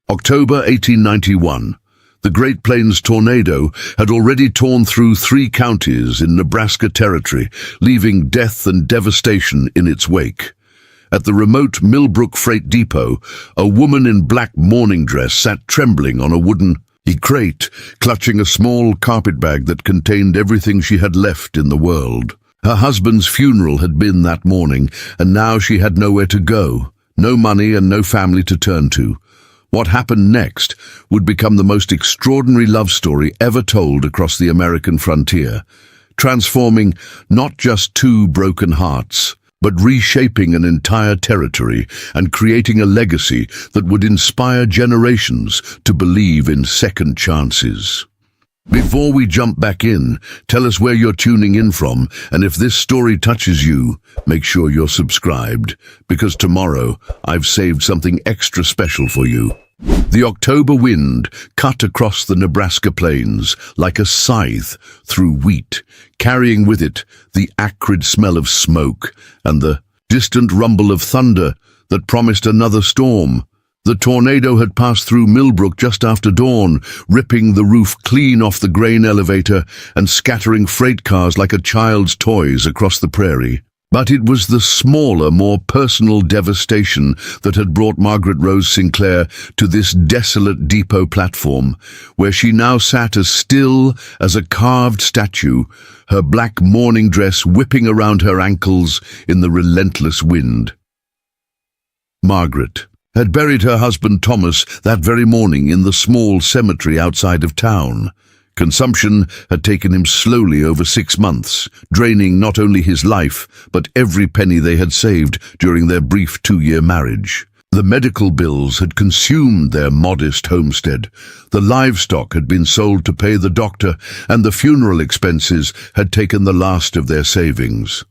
October 1891. The Great Plains tornado had already torn through 3 counties in Nebraska Territory, leaving death and devastation in its wake. At the remote Millbrook Freight Depot, a woman in black mourning dress sat trembling on a wooden crate, clutching a small carpet bag that contained everything she had left in the world. Her husband's funeral had been that morning, and now she had nowhere to go, no money and no family to turn to. What happened next would become the most extraordinary love story ever told across the American frontier, transforming not just 2 broken hearts, but reshaping an entire territory and creating a legacy that would inspire generations to believe in second chances. Before we jump back in, tell us where you're tuning in from, and if this story touches you, make sure you're subscribed, because tomorrow I've saved something extra special for you. The October wind cut across the Nebraska plains like a scythe through wheat, carrying with it the acrid smell of smoke and the distant rumble of thunder that promised another storm. The tornado had passed through Millbrook just after dawn, ripping the roof clean off the grain elevator and scattering freight cars like a child's toys across the prairie. But it was the smaller, more personal devastation that had brought Margaret Rose Sinclair to this desolate depot platform, where she now sat as still as a carved statue, her black mourning dress whipping around her ankles in the relentless wind. Margaret had buried her husband Thomas that very morning in the small cemetery outside of town. Consumption had taken him slowly over 6 months, draining not only his life, but every penny they had saved during their brief 2-year marriage. The medical bills had consumed their modest homestead. The livestock had been sold to pay the doctor, and the funeral expenses had taken the last of their savings.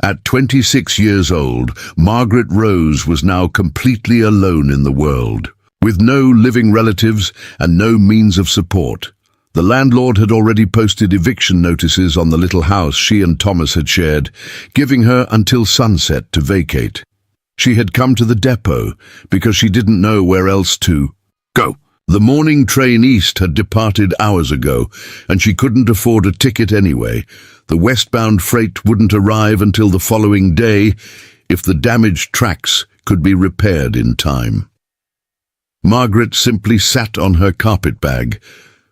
At 26 years old, Margaret Rose was now completely alone in the world, with no living relatives and no means of support. The landlord had already posted eviction notices on the little house she and Thomas had shared, giving her until sunset to vacate. She had come to the depot because she didn't know where else to go. The morning train east had departed hours ago, and she couldn't afford a ticket anyway. The westbound freight wouldn't arrive until the following day if the damaged tracks could be repaired in time. Margaret simply sat on her carpet bag,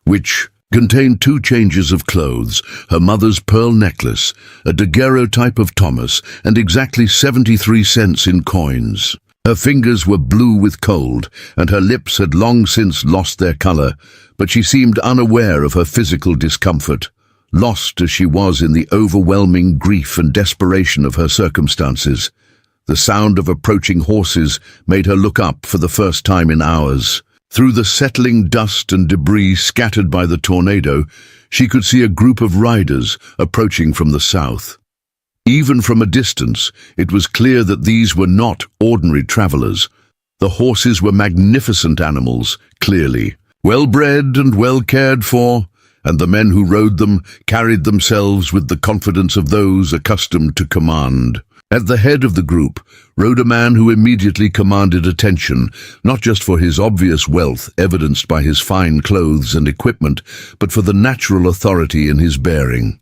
which contained 2 changes of clothes, her mother's pearl necklace, a daguerreotype of Thomas, and exactly 73 cents in coins. Her fingers were blue with cold, and her lips had long since lost their color, but she seemed unaware of her physical discomfort, lost as she was in the overwhelming grief and desperation of her circumstances. The sound of approaching horses made her look up for the first time in hours. Through the settling dust and debris scattered by the tornado, she could see a group of riders approaching from the south. Even from a distance, it was clear that these were not ordinary travelers. The horses were magnificent animals, clearly, well-bred and well cared for, and the men who rode them carried themselves with the confidence of those accustomed to command. At the head of the group rode a man who immediately commanded attention, not just for his obvious wealth evidenced by his fine clothes and equipment, but for the natural authority in his bearing.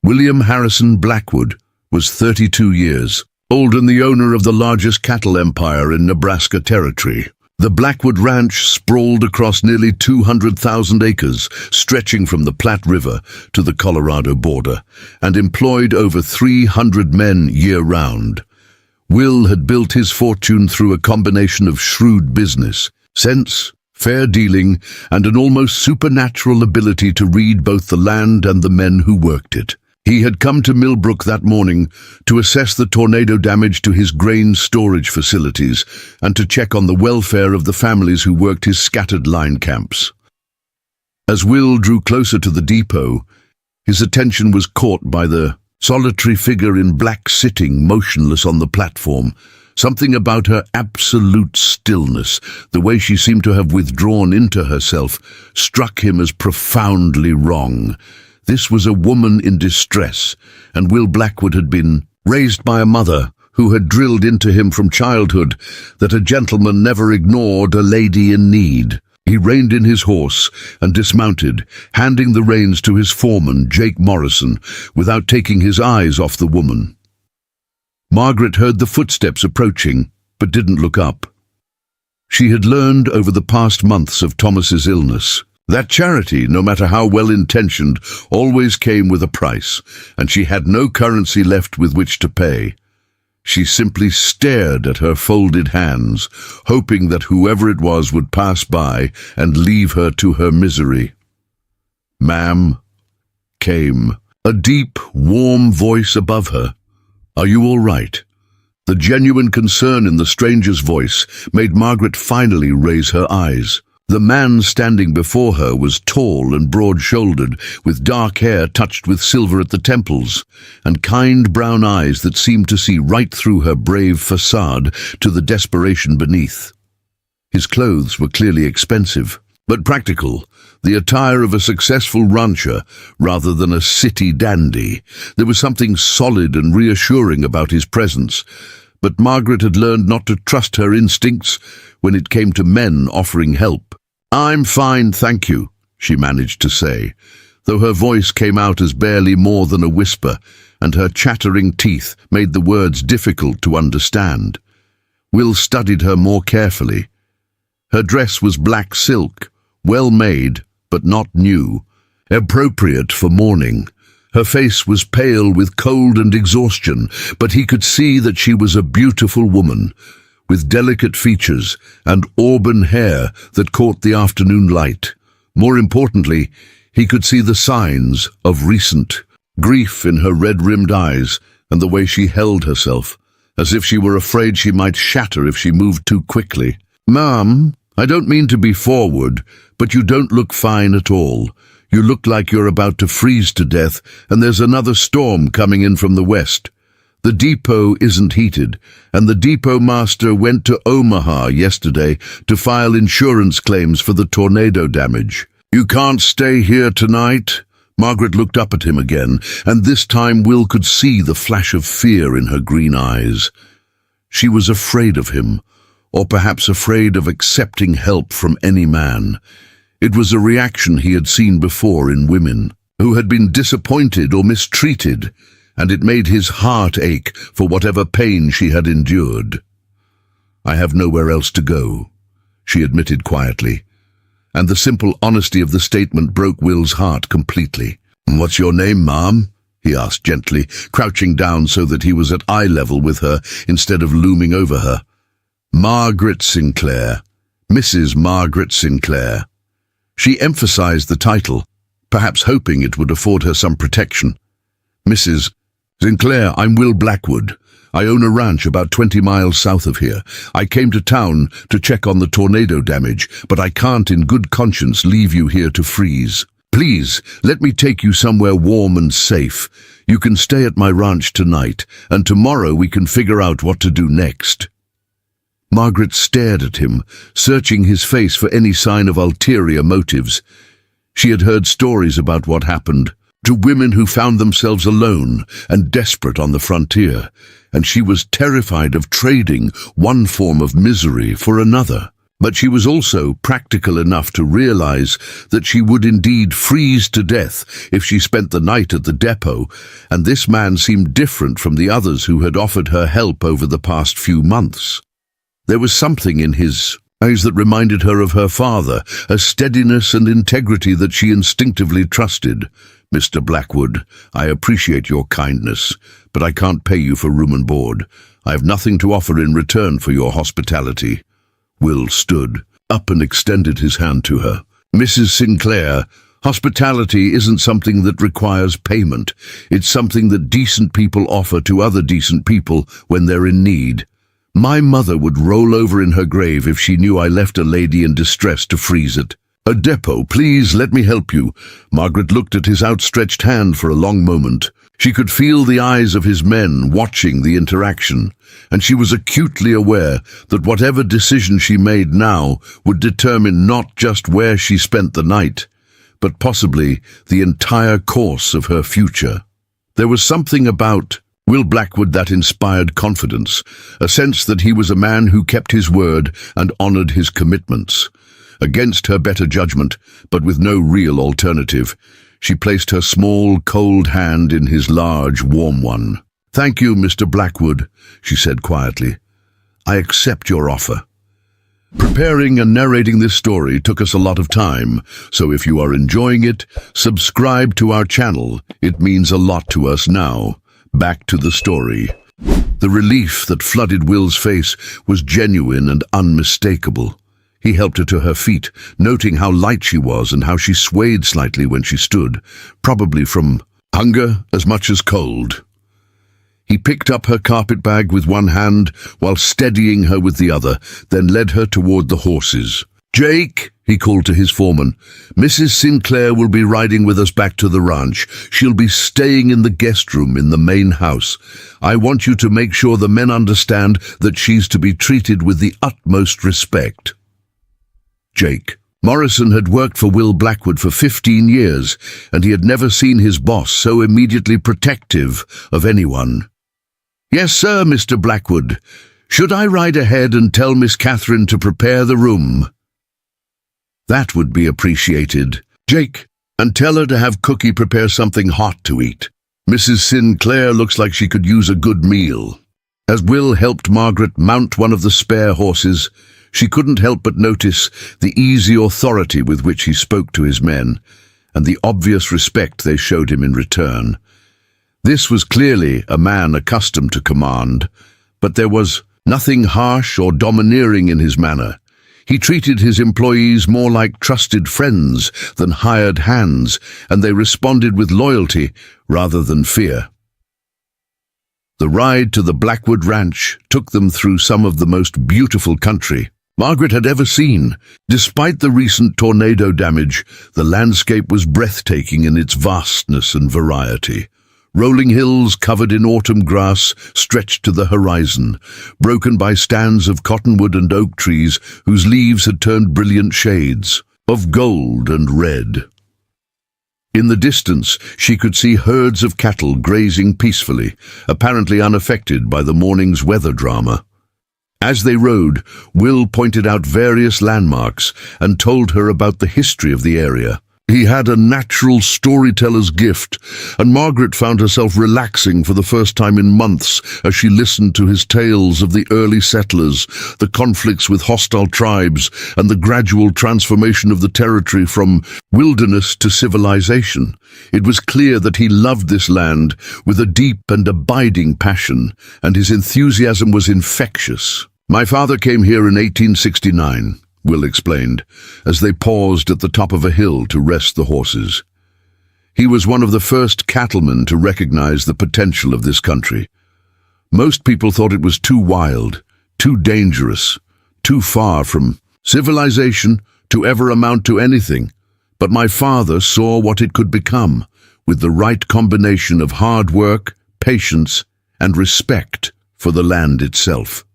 William Harrison Blackwood was 32 years old and the owner of the largest cattle empire in Nebraska Territory. The Blackwood Ranch sprawled across nearly 200,000 acres, stretching from the Platte River to the Colorado border, and employed over 300 men year-round. Will had built his fortune through a combination of shrewd business, sense, fair dealing, and an almost supernatural ability to read both the land and the men who worked it. He had come to Millbrook that morning to assess the tornado damage to his grain storage facilities and to check on the welfare of the families who worked his scattered line camps. As Will drew closer to the depot, his attention was caught by the solitary figure in black sitting motionless on the platform. Something about her absolute stillness, the way she seemed to have withdrawn into herself, struck him as profoundly wrong. This was a woman in distress, and Will Blackwood had been raised by a mother who had drilled into him from childhood that a gentleman never ignored a lady in need. He reined in his horse and dismounted, handing the reins to his foreman, Jake Morrison, without taking his eyes off the woman. Margaret heard the footsteps approaching, but didn't look up. She had learned over the past months of Thomas's illness that charity, no matter how well-intentioned, always came with a price, and she had no currency left with which to pay. She simply stared at her folded hands, hoping that whoever it was would pass by and leave her to her misery. "Ma'am," came a deep, warm voice above her. "Are you all right?" The genuine concern in the stranger's voice made Margaret finally raise her eyes. The man standing before her was tall and broad-shouldered, with dark hair touched with silver at the temples, and kind brown eyes that seemed to see right through her brave facade to the desperation beneath. His clothes were clearly expensive, but practical, the attire of a successful rancher rather than a city dandy. There was something solid and reassuring about his presence, but Margaret had learned not to trust her instincts when it came to men offering help. "I'm fine, thank you," she managed to say, though her voice came out as barely more than a whisper, and her chattering teeth made the words difficult to understand. Will studied her more carefully. Her dress was black silk, well made, but not new, appropriate for mourning. Her face was pale with cold and exhaustion, but he could see that she was a beautiful woman, with delicate features and auburn hair that caught the afternoon light. More importantly, he could see the signs of recent grief in her red-rimmed eyes and the way she held herself, as if she were afraid she might shatter if she moved too quickly. "Ma'am, I don't mean to be forward, but you don't look fine at all. You look like you're about to freeze to death, and there's another storm coming in from the west. The depot isn't heated, and the depot master went to Omaha yesterday to file insurance claims for the tornado damage. You can't stay here tonight?" Margaret looked up at him again, and this time Will could see the flash of fear in her green eyes. She was afraid of him, or perhaps afraid of accepting help from any man. It was a reaction he had seen before in women who had been disappointed or mistreated, and it made his heart ache for whatever pain she had endured. "I have nowhere else to go," she admitted quietly, and the simple honesty of the statement broke Will's heart completely. "What's your name, ma'am?" he asked gently, crouching down so that he was at eye level with her instead of looming over her. "Margaret Sinclair, Mrs. Margaret Sinclair." She emphasized the title, perhaps hoping it would afford her some protection. "Mrs. Sinclair, I'm Will Blackwood. I own a ranch about 20 miles south of here. I came to town to check on the tornado damage, but I can't in good conscience leave you here to freeze. Please, let me take you somewhere warm and safe. You can stay at my ranch tonight, and tomorrow we can figure out what to do next." Margaret stared at him, searching his face for any sign of ulterior motives. She had heard stories about what happened to women who found themselves alone and desperate on the frontier, and she was terrified of trading one form of misery for another. But she was also practical enough to realize that she would indeed freeze to death if she spent the night at the depot, and this man seemed different from the others who had offered her help over the past few months. There was something in his eyes that reminded her of her father, a steadiness and integrity that she instinctively trusted. "Mr. Blackwood, I appreciate your kindness, but I can't pay you for room and board. I have nothing to offer in return for your hospitality." Will stood up and extended his hand to her. "Mrs. Sinclair, hospitality isn't something that requires payment. It's something that decent people offer to other decent people when they're in need. My mother would roll over in her grave if she knew I left a lady in distress to freeze it." "A depot, please, let me help you." Margaret looked at his outstretched hand for a long moment. She could feel the eyes of his men watching the interaction, and she was acutely aware that whatever decision she made now would determine not just where she spent the night, but possibly the entire course of her future. There was something about Will Blackwood that inspired confidence, a sense that he was a man who kept his word and honored his commitments. Against her better judgment, but with no real alternative, she placed her small, cold hand in his large, warm one. "Thank you, Mr. Blackwood," she said quietly. "I accept your offer." Preparing and narrating this story took us a lot of time, so if you are enjoying it, subscribe to our channel. It means a lot to us now. Back to the story. The relief that flooded Will's face was genuine and unmistakable. He helped her to her feet, noting how light she was and how she swayed slightly when she stood, probably from hunger as much as cold. He picked up her carpet bag with one hand while steadying her with the other, then led her toward the horses. "Jake," he called to his foreman, "Mrs. Sinclair will be riding with us back to the ranch. She'll be staying in the guest room in the main house. I want you to make sure the men understand that she's to be treated with the utmost respect." Jake. Morrison had worked for Will Blackwood for 15 years, and he had never seen his boss so immediately protective of anyone. "Yes, sir, Mr. Blackwood. Should I ride ahead and tell Miss Catherine to prepare the room?" "That would be appreciated. Jake, and tell her to have Cookie prepare something hot to eat. Mrs. Sinclair looks like she could use a good meal." As Will helped Margaret mount one of the spare horses, she couldn't help but notice the easy authority with which he spoke to his men, and the obvious respect they showed him in return. This was clearly a man accustomed to command, but there was nothing harsh or domineering in his manner. He treated his employees more like trusted friends than hired hands, and they responded with loyalty rather than fear. The ride to the Blackwood Ranch took them through some of the most beautiful country Margaret had ever seen. Despite the recent tornado damage, the landscape was breathtaking in its vastness and variety. Rolling hills covered in autumn grass stretched to the horizon, broken by stands of cottonwood and oak trees whose leaves had turned brilliant shades of gold and red. In the distance, she could see herds of cattle grazing peacefully, apparently unaffected by the morning's weather drama. As they rode, Will pointed out various landmarks and told her about the history of the area. He had a natural storyteller's gift, and Margaret found herself relaxing for the first time in months as she listened to his tales of the early settlers, the conflicts with hostile tribes, and the gradual transformation of the territory from wilderness to civilization. It was clear that he loved this land with a deep and abiding passion, and his enthusiasm was infectious. "My father came here in 1869. Will explained, as they paused at the top of a hill to rest the horses. He was one of the first cattlemen to recognize the potential of this country. Most people thought it was too wild, too dangerous, too far from civilization to ever amount to anything. But my father saw what it could become, with the right combination of hard work, patience, and respect for the land itself."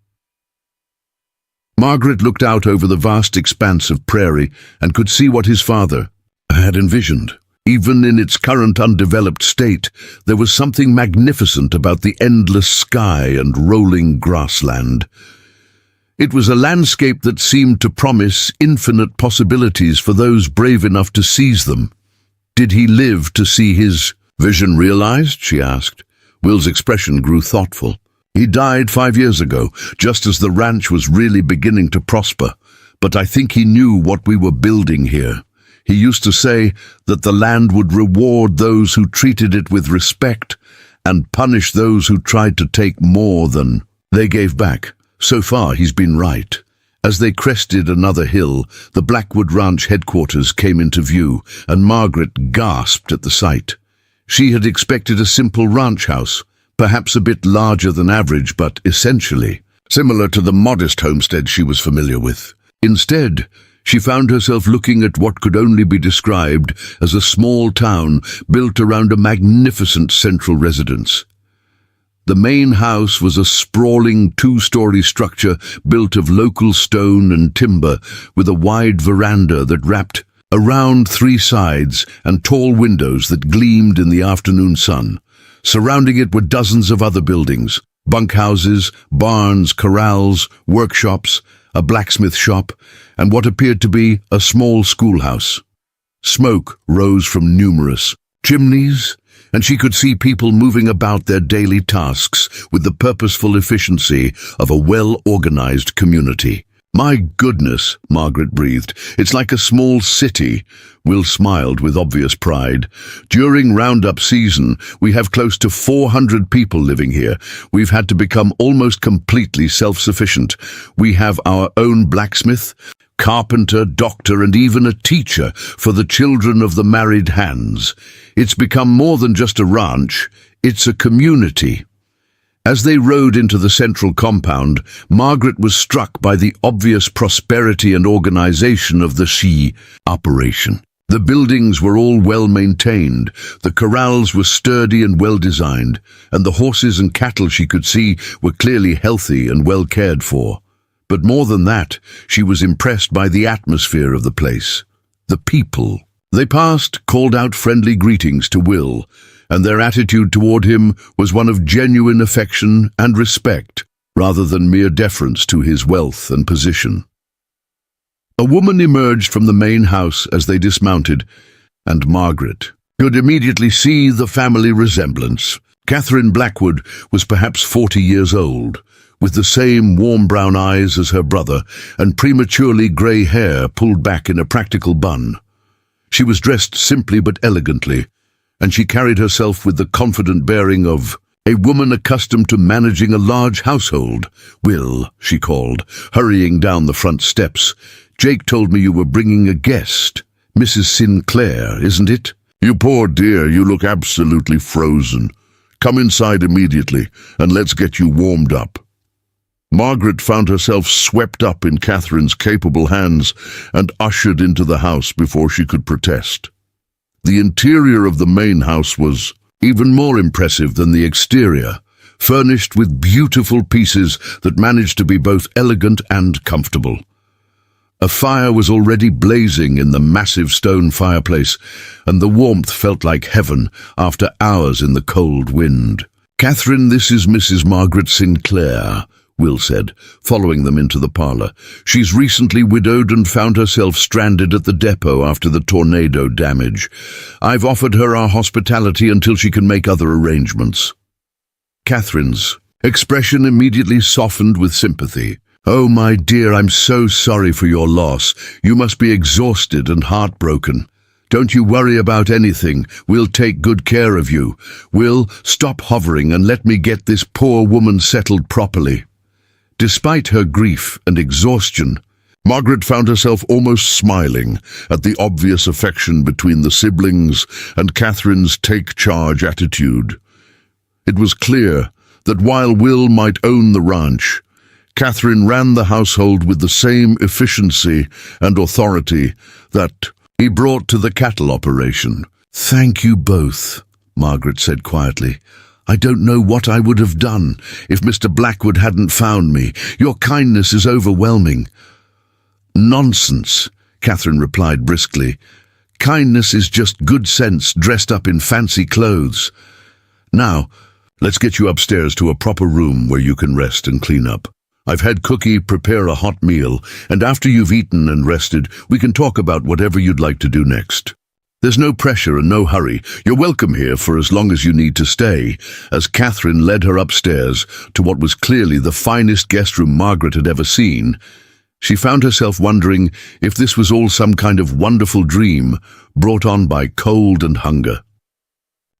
Margaret looked out over the vast expanse of prairie and could see what his father had envisioned. Even in its current undeveloped state, there was something magnificent about the endless sky and rolling grassland. It was a landscape that seemed to promise infinite possibilities for those brave enough to seize them. "Did he live to see his vision realized?" she asked. Will's expression grew thoughtful. "He died 5 years ago, just as the ranch was really beginning to prosper, but I think he knew what we were building here. He used to say that the land would reward those who treated it with respect and punish those who tried to take more than they gave back. So far, he's been right." As they crested another hill, the Blackwood Ranch headquarters came into view, and Margaret gasped at the sight. She had expected a simple ranch house, perhaps a bit larger than average, but essentially similar to the modest homestead she was familiar with. Instead, she found herself looking at what could only be described as a small town built around a magnificent central residence. The main house was a sprawling two-story structure built of local stone and timber, with a wide veranda that wrapped around 3 sides and tall windows that gleamed in the afternoon sun. Surrounding it were dozens of other buildings, bunkhouses, barns, corrals, workshops, a blacksmith shop, and what appeared to be a small schoolhouse. Smoke rose from numerous chimneys, and she could see people moving about their daily tasks with the purposeful efficiency of a well-organized community. "My goodness," Margaret breathed. "It's like a small city." Will smiled with obvious pride. "During roundup season, we have close to 400 people living here. We've had to become almost completely self-sufficient. We have our own blacksmith, carpenter, doctor, and even a teacher for the children of the married hands. It's become more than just a ranch, it's a community." As they rode into the central compound, Margaret was struck by the obvious prosperity and organization of the She operation. The buildings were all well maintained, the corrals were sturdy and well designed, and the horses and cattle she could see were clearly healthy and well cared for. But more than that, she was impressed by the atmosphere of the place, the people. They passed, called out friendly greetings to Will, and their attitude toward him was one of genuine affection and respect, rather than mere deference to his wealth and position. A woman emerged from the main house as they dismounted, and Margaret could immediately see the family resemblance. Catherine Blackwood was perhaps 40 years old, with the same warm brown eyes as her brother and prematurely grey hair pulled back in a practical bun. She was dressed simply but elegantly, and she carried herself with the confident bearing of a woman accustomed to managing a large household. "Will," she called, hurrying down the front steps. "Jake told me you were bringing a guest. Mrs. Sinclair, isn't it?" "You poor dear, you look absolutely frozen. Come inside immediately, and let's get you warmed up." Margaret found herself swept up in Catherine's capable hands and ushered into the house before she could protest. The interior of the main house was even more impressive than the exterior, furnished with beautiful pieces that managed to be both elegant and comfortable. A fire was already blazing in the massive stone fireplace, and the warmth felt like heaven after hours in the cold wind. "Catherine, this is Mrs. Margaret Sinclair," Will said, following them into the parlor. "She's recently widowed and found herself stranded at the depot after the tornado damage. I've offered her our hospitality until she can make other arrangements." Catherine's expression immediately softened with sympathy. "Oh, my dear, I'm so sorry for your loss. You must be exhausted and heartbroken. Don't you worry about anything. We'll take good care of you. Will, stop hovering and let me get this poor woman settled properly." Despite her grief and exhaustion, Margaret found herself almost smiling at the obvious affection between the siblings and Catherine's take-charge attitude. It was clear that while Will might own the ranch, Catherine ran the household with the same efficiency and authority that he brought to the cattle operation. "Thank you both," Margaret said quietly. "I don't know what I would have done if Mr. Blackwood hadn't found me. Your kindness is overwhelming." "Nonsense," Catherine replied briskly. "Kindness is just good sense dressed up in fancy clothes. Now, let's get you upstairs to a proper room where you can rest and clean up. I've had Cookie prepare a hot meal, and after you've eaten and rested, we can talk about whatever you'd like to do next. There's no pressure and no hurry. You're welcome here for as long as you need to stay," as Catherine led her upstairs to what was clearly the finest guest room Margaret had ever seen. She found herself wondering if this was all some kind of wonderful dream brought on by cold and hunger.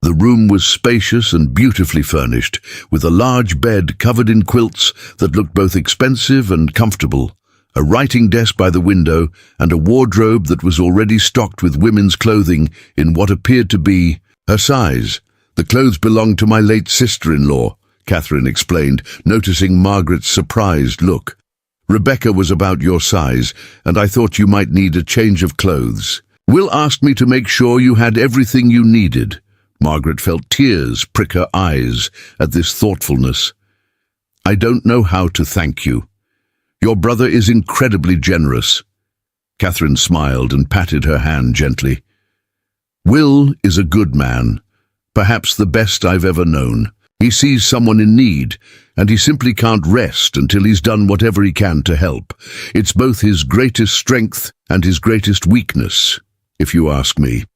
The room was spacious and beautifully furnished, with a large bed covered in quilts that looked both expensive and comfortable, a writing desk by the window, and a wardrobe that was already stocked with women's clothing in what appeared to be her size. "The clothes belonged to my late sister-in-law," Catherine explained, noticing Margaret's surprised look. "Rebecca was about your size, and I thought you might need a change of clothes. Will asked me to make sure you had everything you needed." Margaret felt tears prick her eyes at this thoughtfulness. "I don't know how to thank you. Your brother is incredibly generous." Catherine smiled and patted her hand gently. "Will is a good man, perhaps the best I've ever known. He sees someone in need, and he simply can't rest until he's done whatever he can to help. It's both his greatest strength and his greatest weakness, if you ask me.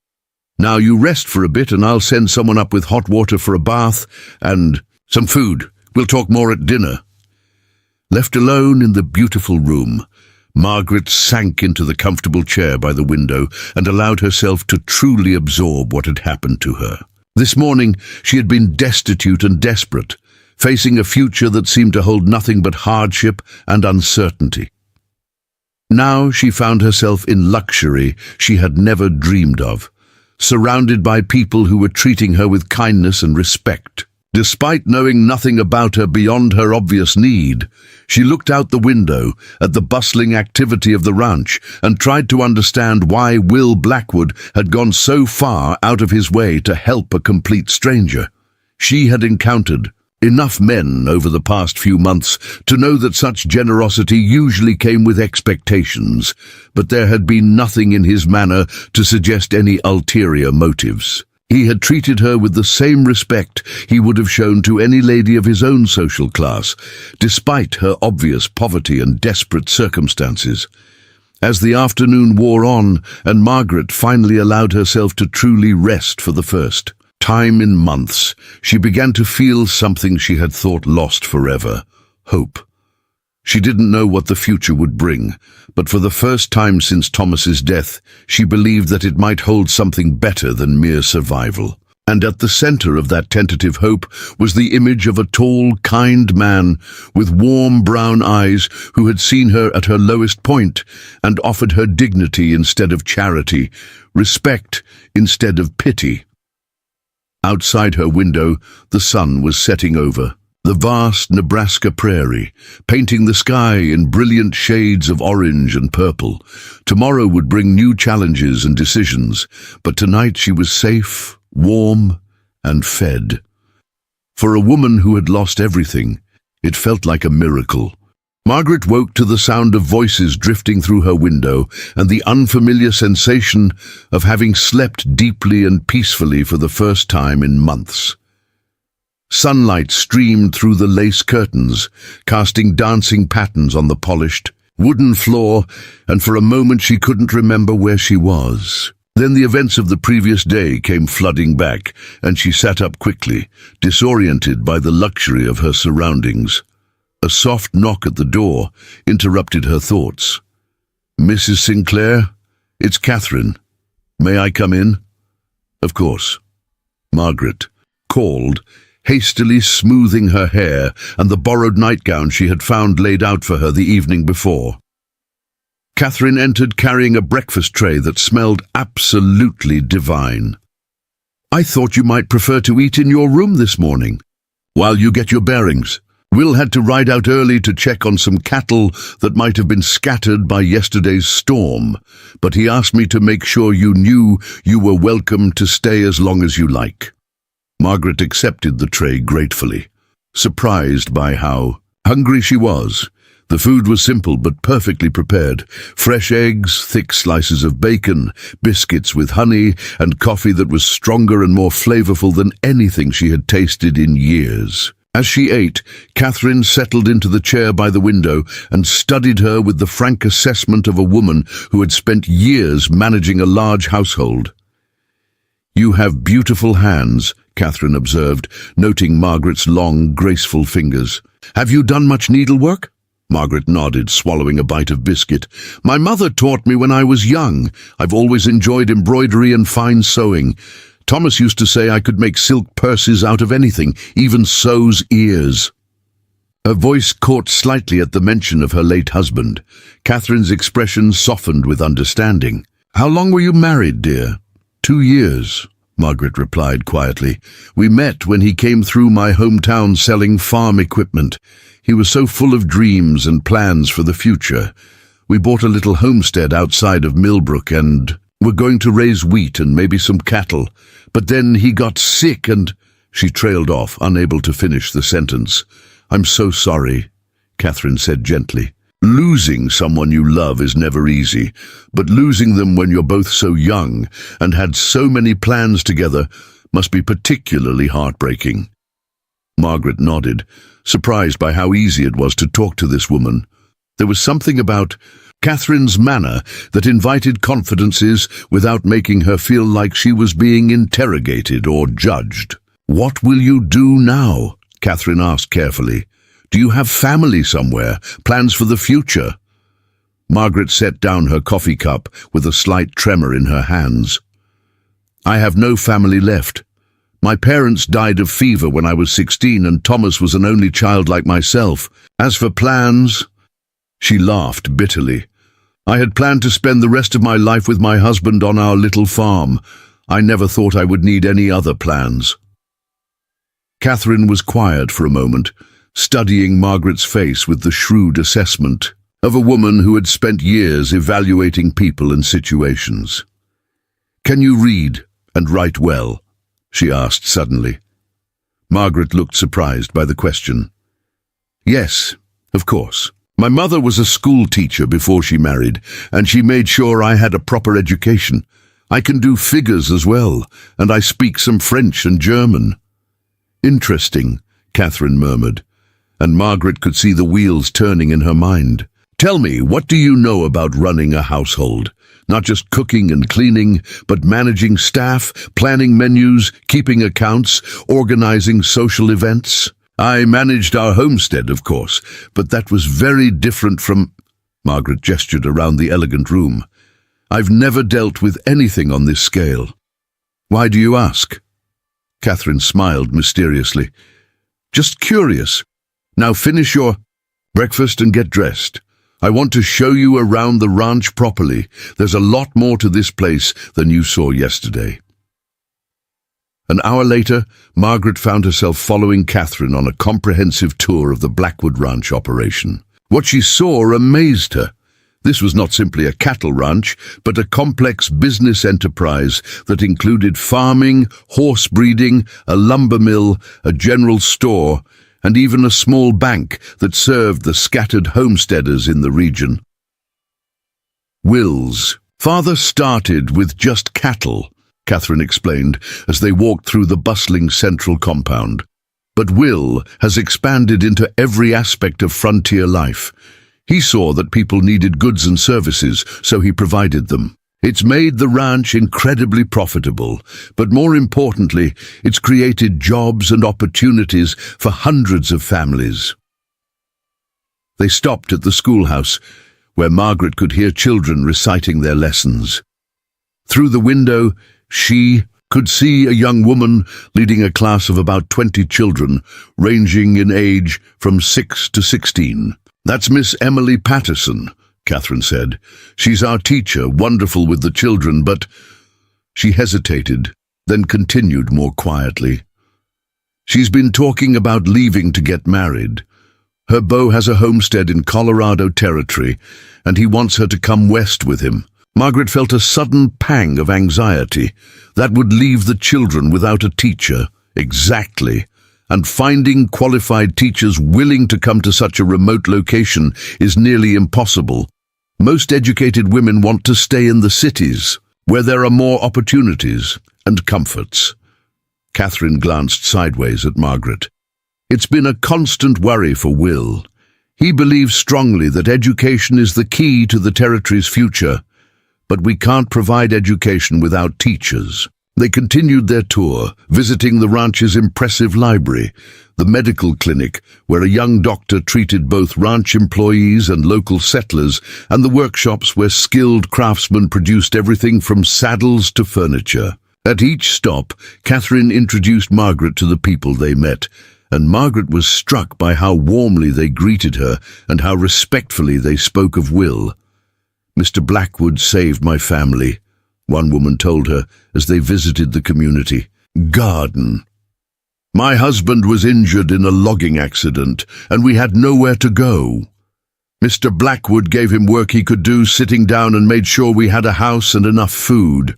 Now you rest for a bit and I'll send someone up with hot water for a bath and some food. We'll talk more at dinner. Left alone in the beautiful room, Margaret sank into the comfortable chair by the window and allowed herself to truly absorb what had happened to her. This morning she had been destitute and desperate, facing a future that seemed to hold nothing but hardship and uncertainty. Now she found herself in luxury she had never dreamed of, surrounded by people who were treating her with kindness and respect. Despite knowing nothing about her beyond her obvious need, she looked out the window at the bustling activity of the ranch and tried to understand why Will Blackwood had gone so far out of his way to help a complete stranger. She had encountered enough men over the past few months to know that such generosity usually came with expectations, but there had been nothing in his manner to suggest any ulterior motives. He had treated her with the same respect he would have shown to any lady of his own social class, despite her obvious poverty and desperate circumstances. As the afternoon wore on and Margaret finally allowed herself to truly rest for the first time in months, she began to feel something she had thought lost forever: hope. She didn't know what the future would bring, but for the first time since Thomas's death, she believed that it might hold something better than mere survival. And at the center of that tentative hope was the image of a tall, kind man with warm brown eyes who had seen her at her lowest point and offered her dignity instead of charity, respect instead of pity. Outside her window, the sun was setting over the vast Nebraska prairie, painting the sky in brilliant shades of orange and purple. Tomorrow would bring new challenges and decisions, but tonight she was safe, warm, and fed. For a woman who had lost everything, it felt like a miracle. Margaret woke to the sound of voices drifting through her window and the unfamiliar sensation of having slept deeply and peacefully for the first time in months. Sunlight streamed through the lace curtains, casting dancing patterns on the polished wooden floor, and for a moment she couldn't remember where she was. Then the events of the previous day came flooding back, and she sat up quickly, disoriented by the luxury of her surroundings. A soft knock at the door interrupted her thoughts. "Mrs. Sinclair, it's Catherine. May I come in?" "Of course." Margaret called, hastily smoothing her hair and the borrowed nightgown she had found laid out for her the evening before. Catherine entered carrying a breakfast tray that smelled absolutely divine. "I thought you might prefer to eat in your room this morning, while you get your bearings. Will had to ride out early to check on some cattle that might have been scattered by yesterday's storm, but he asked me to make sure you knew you were welcome to stay as long as you like." Margaret accepted the tray gratefully, surprised by how hungry she was. The food was simple but perfectly prepared: fresh eggs, thick slices of bacon, biscuits with honey, and coffee that was stronger and more flavorful than anything she had tasted in years. As she ate, Catherine settled into the chair by the window and studied her with the frank assessment of a woman who had spent years managing a large household. "You have beautiful hands," Catherine observed, noting Margaret's long, graceful fingers. "Have you done much needlework?" Margaret nodded, swallowing a bite of biscuit. "My mother taught me when I was young. I've always enjoyed embroidery and fine sewing. Thomas used to say I could make silk purses out of anything, even so's ears." Her voice caught slightly at the mention of her late husband. Catherine's expression softened with understanding. "How long were you married, dear?" 2 years, Margaret replied quietly. "We met when he came through my hometown selling farm equipment. He was so full of dreams and plans for the future. We bought a little homestead outside of Millbrook and were going to raise wheat and maybe some cattle. But then he got sick and—" She trailed off, unable to finish the sentence. "I'm so sorry," Catherine said gently. "Losing someone you love is never easy, but losing them when you're both so young and had so many plans together must be particularly heartbreaking. Margaret nodded, surprised by how easy it was to talk to this woman. There was something about Catherine's manner that invited confidences without making her feel like she was being interrogated or judged. "What will you do now?" Catherine asked carefully. "Do you have family somewhere? Plans for the future?" Margaret set down her coffee cup with a slight tremor in her hands. "I have no family left. My parents died of fever when I was 16, and Thomas was an only child like myself. As for plans—" She laughed bitterly. "I had planned to spend the rest of my life with my husband on our little farm. I never thought I would need any other plans." Catherine was quiet for a moment, studying Margaret's face with the shrewd assessment of a woman who had spent years evaluating people and situations. "Can you read and write well?" she asked suddenly. Margaret looked surprised by the question. "Yes, of course. My mother was a school teacher before she married, and she made sure I had a proper education. I can do figures as well, and I speak some French and German." "Interesting," Catherine murmured, and Margaret could see the wheels turning in her mind. "Tell me, what do you know about running a household? Not just cooking and cleaning, but managing staff, planning menus, keeping accounts, organizing social events?" "I managed our homestead, of course, but that was very different from—" Margaret gestured around the elegant room. "I've never dealt with anything on this scale." "Why do you ask?" Catherine smiled mysteriously. "Just curious. Now finish your breakfast and get dressed. I want to show you around the ranch properly. There's a lot more to this place than you saw yesterday." An hour later, Margaret found herself following Catherine on a comprehensive tour of the Blackwood Ranch operation. What she saw amazed her. This was not simply a cattle ranch, but a complex business enterprise that included farming, horse breeding, a lumber mill, a general store, and even a small bank that served the scattered homesteaders in the region. Will's father started with just cattle, Catherine explained as they walked through the bustling central compound. But Will has expanded into every aspect of frontier life. He saw that people needed goods and services, so he provided them. It's made the ranch incredibly profitable, but more importantly, it's created jobs and opportunities for hundreds of families. They stopped at the schoolhouse, where Margaret could hear children reciting their lessons. Through the window, she could see a young woman leading a class of about 20 children, ranging in age from 6 to 16. "That's Miss Emily Patterson," Catherine said. "She's our teacher, wonderful with the children, but—" She hesitated, then continued more quietly. "She's been talking about leaving to get married. Her beau has a homestead in Colorado Territory, and he wants her to come west with him." Margaret felt a sudden pang of anxiety. That would leave the children without a teacher. Exactly. And finding qualified teachers willing to come to such a remote location is nearly impossible. Most educated women want to stay in the cities, where there are more opportunities and comforts. Catherine glanced sideways at Margaret. It's been a constant worry for Will. He believes strongly that education is the key to the territory's future, but we can't provide education without teachers. They continued their tour, visiting the ranch's impressive library, the medical clinic where a young doctor treated both ranch employees and local settlers, and the workshops where skilled craftsmen produced everything from saddles to furniture. At each stop, Catherine introduced Margaret to the people they met, and Margaret was struck by how warmly they greeted her and how respectfully they spoke of Will. "Mr. Blackwood saved my family," one woman told her as they visited the community garden. "My husband was injured in a logging accident, and we had nowhere to go. Mr. Blackwood gave him work he could do sitting down and made sure we had a house and enough food.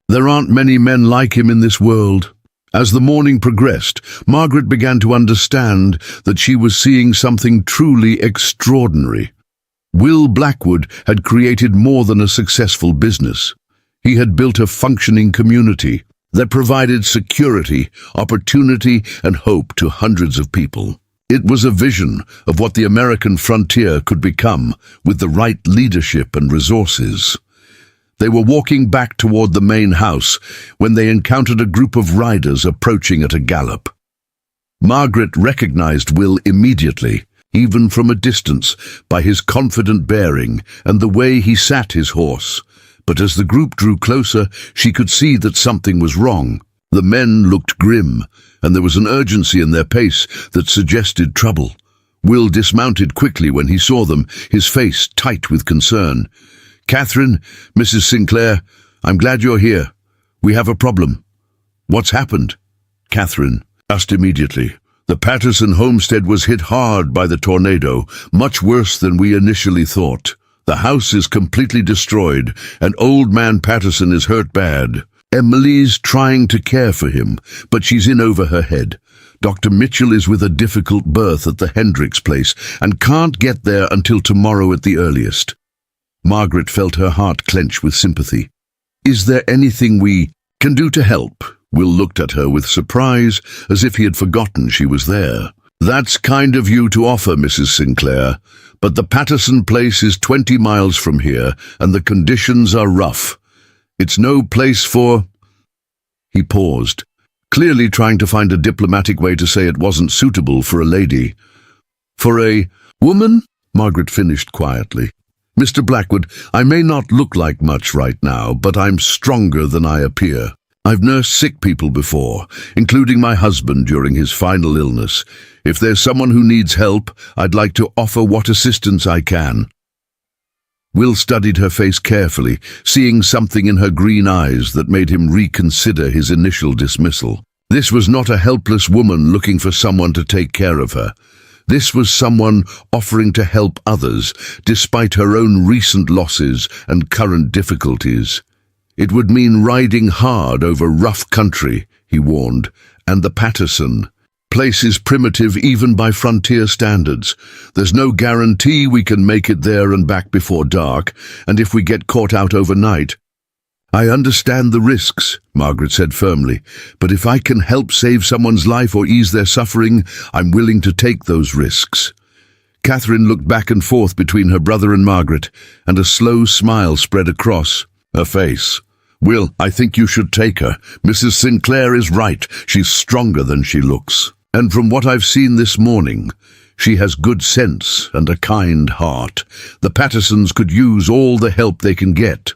There aren't many men like him in this world." As the morning progressed, Margaret began to understand that she was seeing something truly extraordinary. Will Blackwood had created more than a successful business. He had built a functioning community, that provided security, opportunity, and hope to hundreds of people. It was a vision of what the American frontier could become with the right leadership and resources. They were walking back toward the main house when they encountered a group of riders approaching at a gallop. Margaret recognized Will immediately, even from a distance, by his confident bearing and the way he sat his horse. But as the group drew closer, she could see that something was wrong. The men looked grim, and there was an urgency in their pace that suggested trouble. Will dismounted quickly when he saw them, his face tight with concern. "Catherine, Mrs. Sinclair, I'm glad you're here. We have a problem." "What's happened?" Catherine asked immediately. "The Patterson homestead was hit hard by the tornado, much worse than we initially thought. The house is completely destroyed, and old man Patterson is hurt bad. Emily's trying to care for him, but she's in over her head. Dr. Mitchell is with a difficult birth at the Hendricks place and can't get there until tomorrow at the earliest." Margaret felt her heart clench with sympathy. "Is there anything we can do to help?" Will looked at her with surprise, as if he had forgotten she was there. "That's kind of you to offer, Mrs. Sinclair, but the Patterson place is 20 miles from here, and the conditions are rough. It's no place for—" He paused, clearly trying to find a diplomatic way to say it wasn't suitable for a lady. "For a woman?" Margaret finished quietly. "Mr. Blackwood, I may not look like much right now, but I'm stronger than I appear. I've nursed sick people before, including my husband during his final illness. If there's someone who needs help, I'd like to offer what assistance I can." Will studied her face carefully, seeing something in her green eyes that made him reconsider his initial dismissal. This was not a helpless woman looking for someone to take care of her. This was someone offering to help others, despite her own recent losses and current difficulties. It would mean riding hard over rough country, he warned, and the Patterson place is primitive even by frontier standards. There's no guarantee we can make it there and back before dark, and if we get caught out overnight— "I understand the risks," Margaret said firmly, "but if I can help save someone's life or ease their suffering, I'm willing to take those risks." Catherine looked back and forth between her brother and Margaret, and a slow smile spread across her face. "Will, I think you should take her. Mrs. Sinclair is right. She's stronger than she looks. And from what I've seen this morning, she has good sense and a kind heart. The Pattersons could use all the help they can get."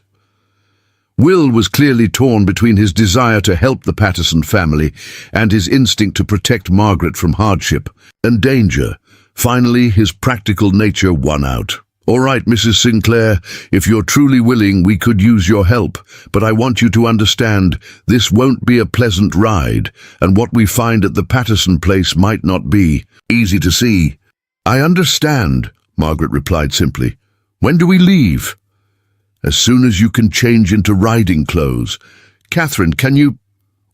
Will was clearly torn between his desire to help the Patterson family and his instinct to protect Margaret from hardship and danger. Finally, his practical nature won out. "All right, Mrs. Sinclair, if you're truly willing, we could use your help, but I want you to understand this won't be a pleasant ride, and what we find at the Patterson place might not be easy to see." "I understand," Margaret replied simply. "When do we leave?" "As soon as you can change into riding clothes. Catherine, can you—"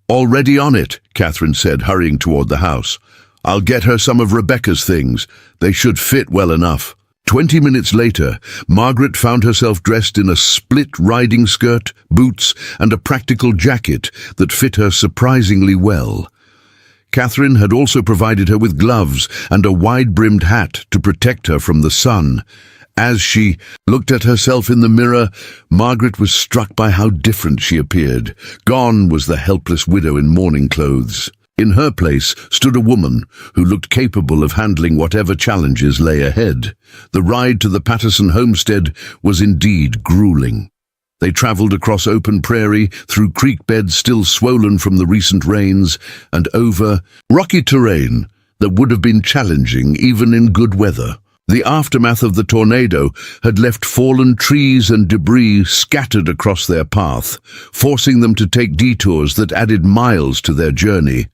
"Already on it," Catherine said, hurrying toward the house. "I'll get her some of Rebecca's things. They should fit well enough." 20 minutes later, Margaret found herself dressed in a split riding skirt, boots, and a practical jacket that fit her surprisingly well. Catherine had also provided her with gloves and a wide-brimmed hat to protect her from the sun. As she looked at herself in the mirror, Margaret was struck by how different she appeared. Gone was the helpless widow in mourning clothes. In her place stood a woman who looked capable of handling whatever challenges lay ahead. The ride to the Patterson homestead was indeed grueling. They traveled across open prairie, through creek beds still swollen from the recent rains, and over rocky terrain that would have been challenging even in good weather. The aftermath of the tornado had left fallen trees and debris scattered across their path, forcing them to take detours that added miles to their journey.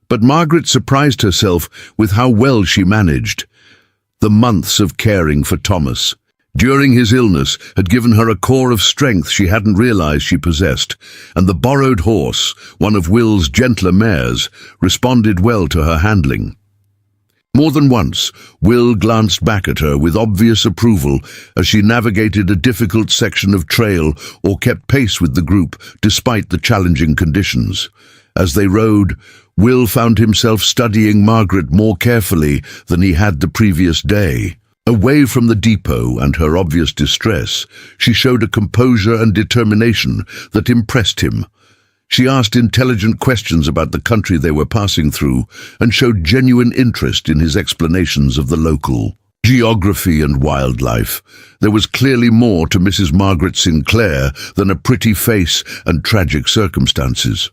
But Margaret surprised herself with how well she managed. The months of caring for Thomas during his illness had given her a core of strength she hadn't realized she possessed, and the borrowed horse, one of Will's gentler mares, responded well to her handling. More than once, Will glanced back at her with obvious approval as she navigated a difficult section of trail or kept pace with the group despite the challenging conditions. As they rode, Will found himself studying Margaret more carefully than he had the previous day. Away from the depot and her obvious distress, she showed a composure and determination that impressed him. She asked intelligent questions about the country they were passing through and showed genuine interest in his explanations of the local geography and wildlife. There was clearly more to Mrs. Margaret Sinclair than a pretty face and tragic circumstances.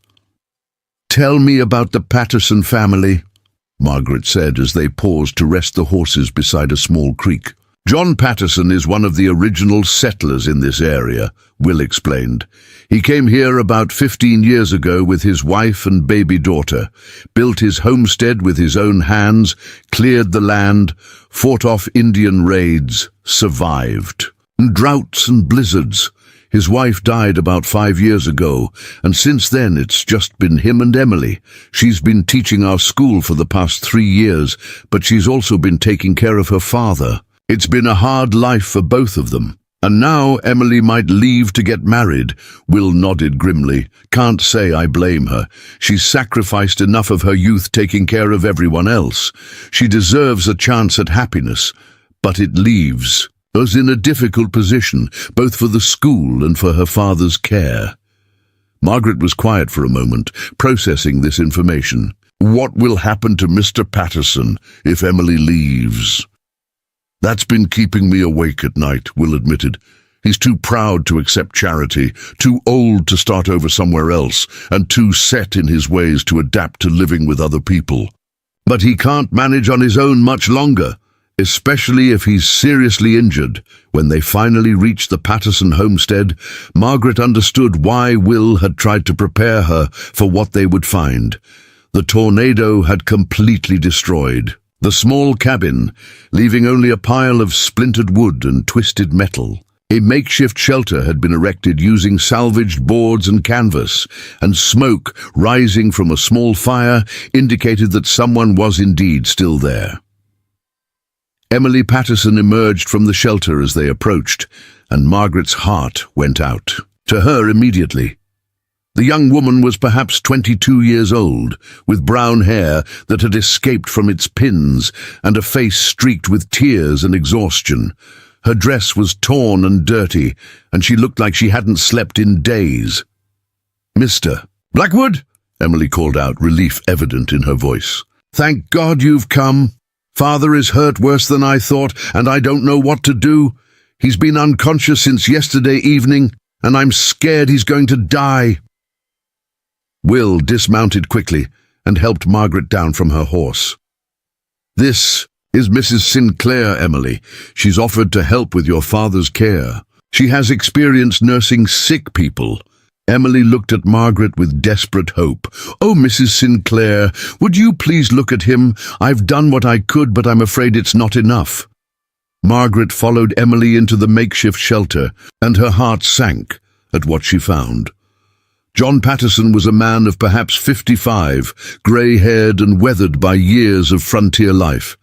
"Tell me about the Patterson family," Margaret said as they paused to rest the horses beside a small creek. "John Patterson is one of the original settlers in this area," Will explained. "He came here about 15 years ago with his wife and baby daughter, built his homestead with his own hands, cleared the land, fought off Indian raids, survived. Droughts and blizzards. His wife died about 5 years ago, and since then it's just been him and Emily. She's been teaching our school for the past 3 years, but she's also been taking care of her father. It's been a hard life for both of them. And now Emily might leave to get married." Will nodded grimly. "Can't say I blame her. She's sacrificed enough of her youth taking care of everyone else. She deserves a chance at happiness, but it leaves us in a difficult position, both for the school and for her father's care." Margaret was quiet for a moment, processing this information. "What will happen to Mr. Patterson if Emily leaves?" "That's been keeping me awake at night," Will admitted. "He's too proud to accept charity, too old to start over somewhere else, and too set in his ways to adapt to living with other people. But he can't manage on his own much longer, especially if he's seriously injured." When they finally reached the Patterson homestead, Margaret understood why Will had tried to prepare her for what they would find. The tornado had completely destroyed the small cabin, leaving only a pile of splintered wood and twisted metal. A makeshift shelter had been erected using salvaged boards and canvas, and smoke rising from a small fire indicated that someone was indeed still there. Emily Patterson emerged from the shelter as they approached, and Margaret's heart went out to her immediately. The young woman was perhaps 22 years old, with brown hair that had escaped from its pins and a face streaked with tears and exhaustion. Her dress was torn and dirty, and she looked like she hadn't slept in days. "Mr. Blackwood?" Emily called out, relief evident in her voice. "Thank God you've come. Father is hurt worse than I thought, and I don't know what to do. He's been unconscious since yesterday evening, and I'm scared he's going to die." Will dismounted quickly and helped Margaret down from her horse. "This is Mrs. Sinclair, Emily. She's offered to help with your father's care. She has experience nursing sick people." Emily looked at Margaret with desperate hope. "Oh, Mrs. Sinclair, would you please look at him? I've done what I could, but I'm afraid it's not enough." Margaret followed Emily into the makeshift shelter, and her heart sank at what she found. John Patterson was a man of perhaps 55, grey-haired and weathered by years of frontier life.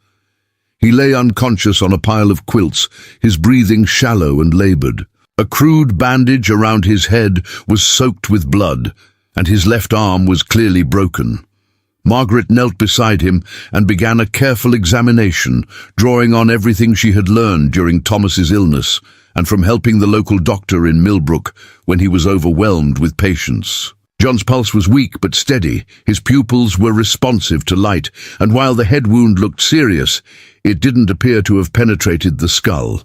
He lay unconscious on a pile of quilts, his breathing shallow and laboured. A crude bandage around his head was soaked with blood, and his left arm was clearly broken. Margaret knelt beside him and began a careful examination, drawing on everything she had learned during Thomas's illness and from helping the local doctor in Millbrook when he was overwhelmed with patients. John's pulse was weak but steady, his pupils were responsive to light, and while the head wound looked serious, it didn't appear to have penetrated the skull.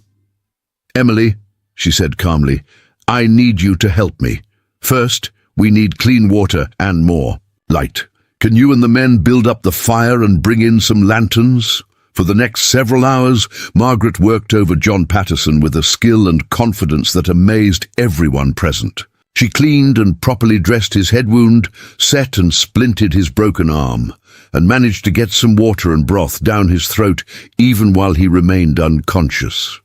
"Emily," she said calmly, "I need you to help me. First, we need clean water and more light. Can you and the men build up the fire and bring in some lanterns?" For the next several hours, Margaret worked over John Patterson with a skill and confidence that amazed everyone present. She cleaned and properly dressed his head wound, set and splinted his broken arm, and managed to get some water and broth down his throat even while he remained unconscious.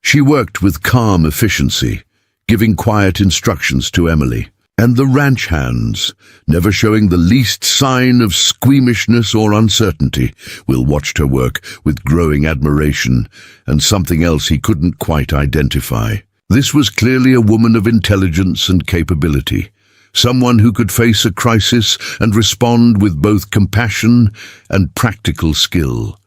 She worked with calm efficiency, giving quiet instructions to Emily. And the ranch hands, never showing the least sign of squeamishness or uncertainty. Will watched her work with growing admiration and something else he couldn't quite identify. This was clearly a woman of intelligence and capability, someone who could face a crisis and respond with both compassion and practical skill.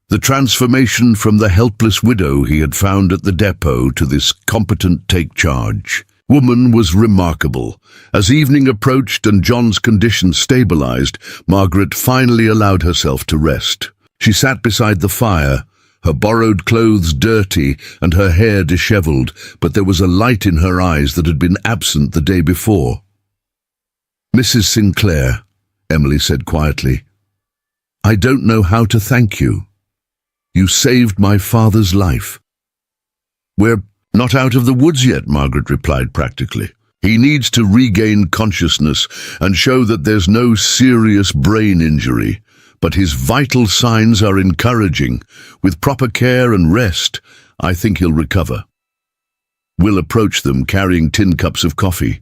The transformation from the helpless widow he had found at the depot to this competent take-charge woman was remarkable. As evening approached and John's condition stabilized, Margaret finally allowed herself to rest. She sat beside the fire, her borrowed clothes dirty and her hair disheveled, but there was a light in her eyes that had been absent the day before. "Mrs. Sinclair," Emily said quietly, "I don't know how to thank you. You saved my father's life." "We're not out of the woods yet," Margaret replied practically. "He needs to regain consciousness and show that there's no serious brain injury, but his vital signs are encouraging. With proper care and rest, I think he'll recover." Will approached them carrying tin cups of coffee.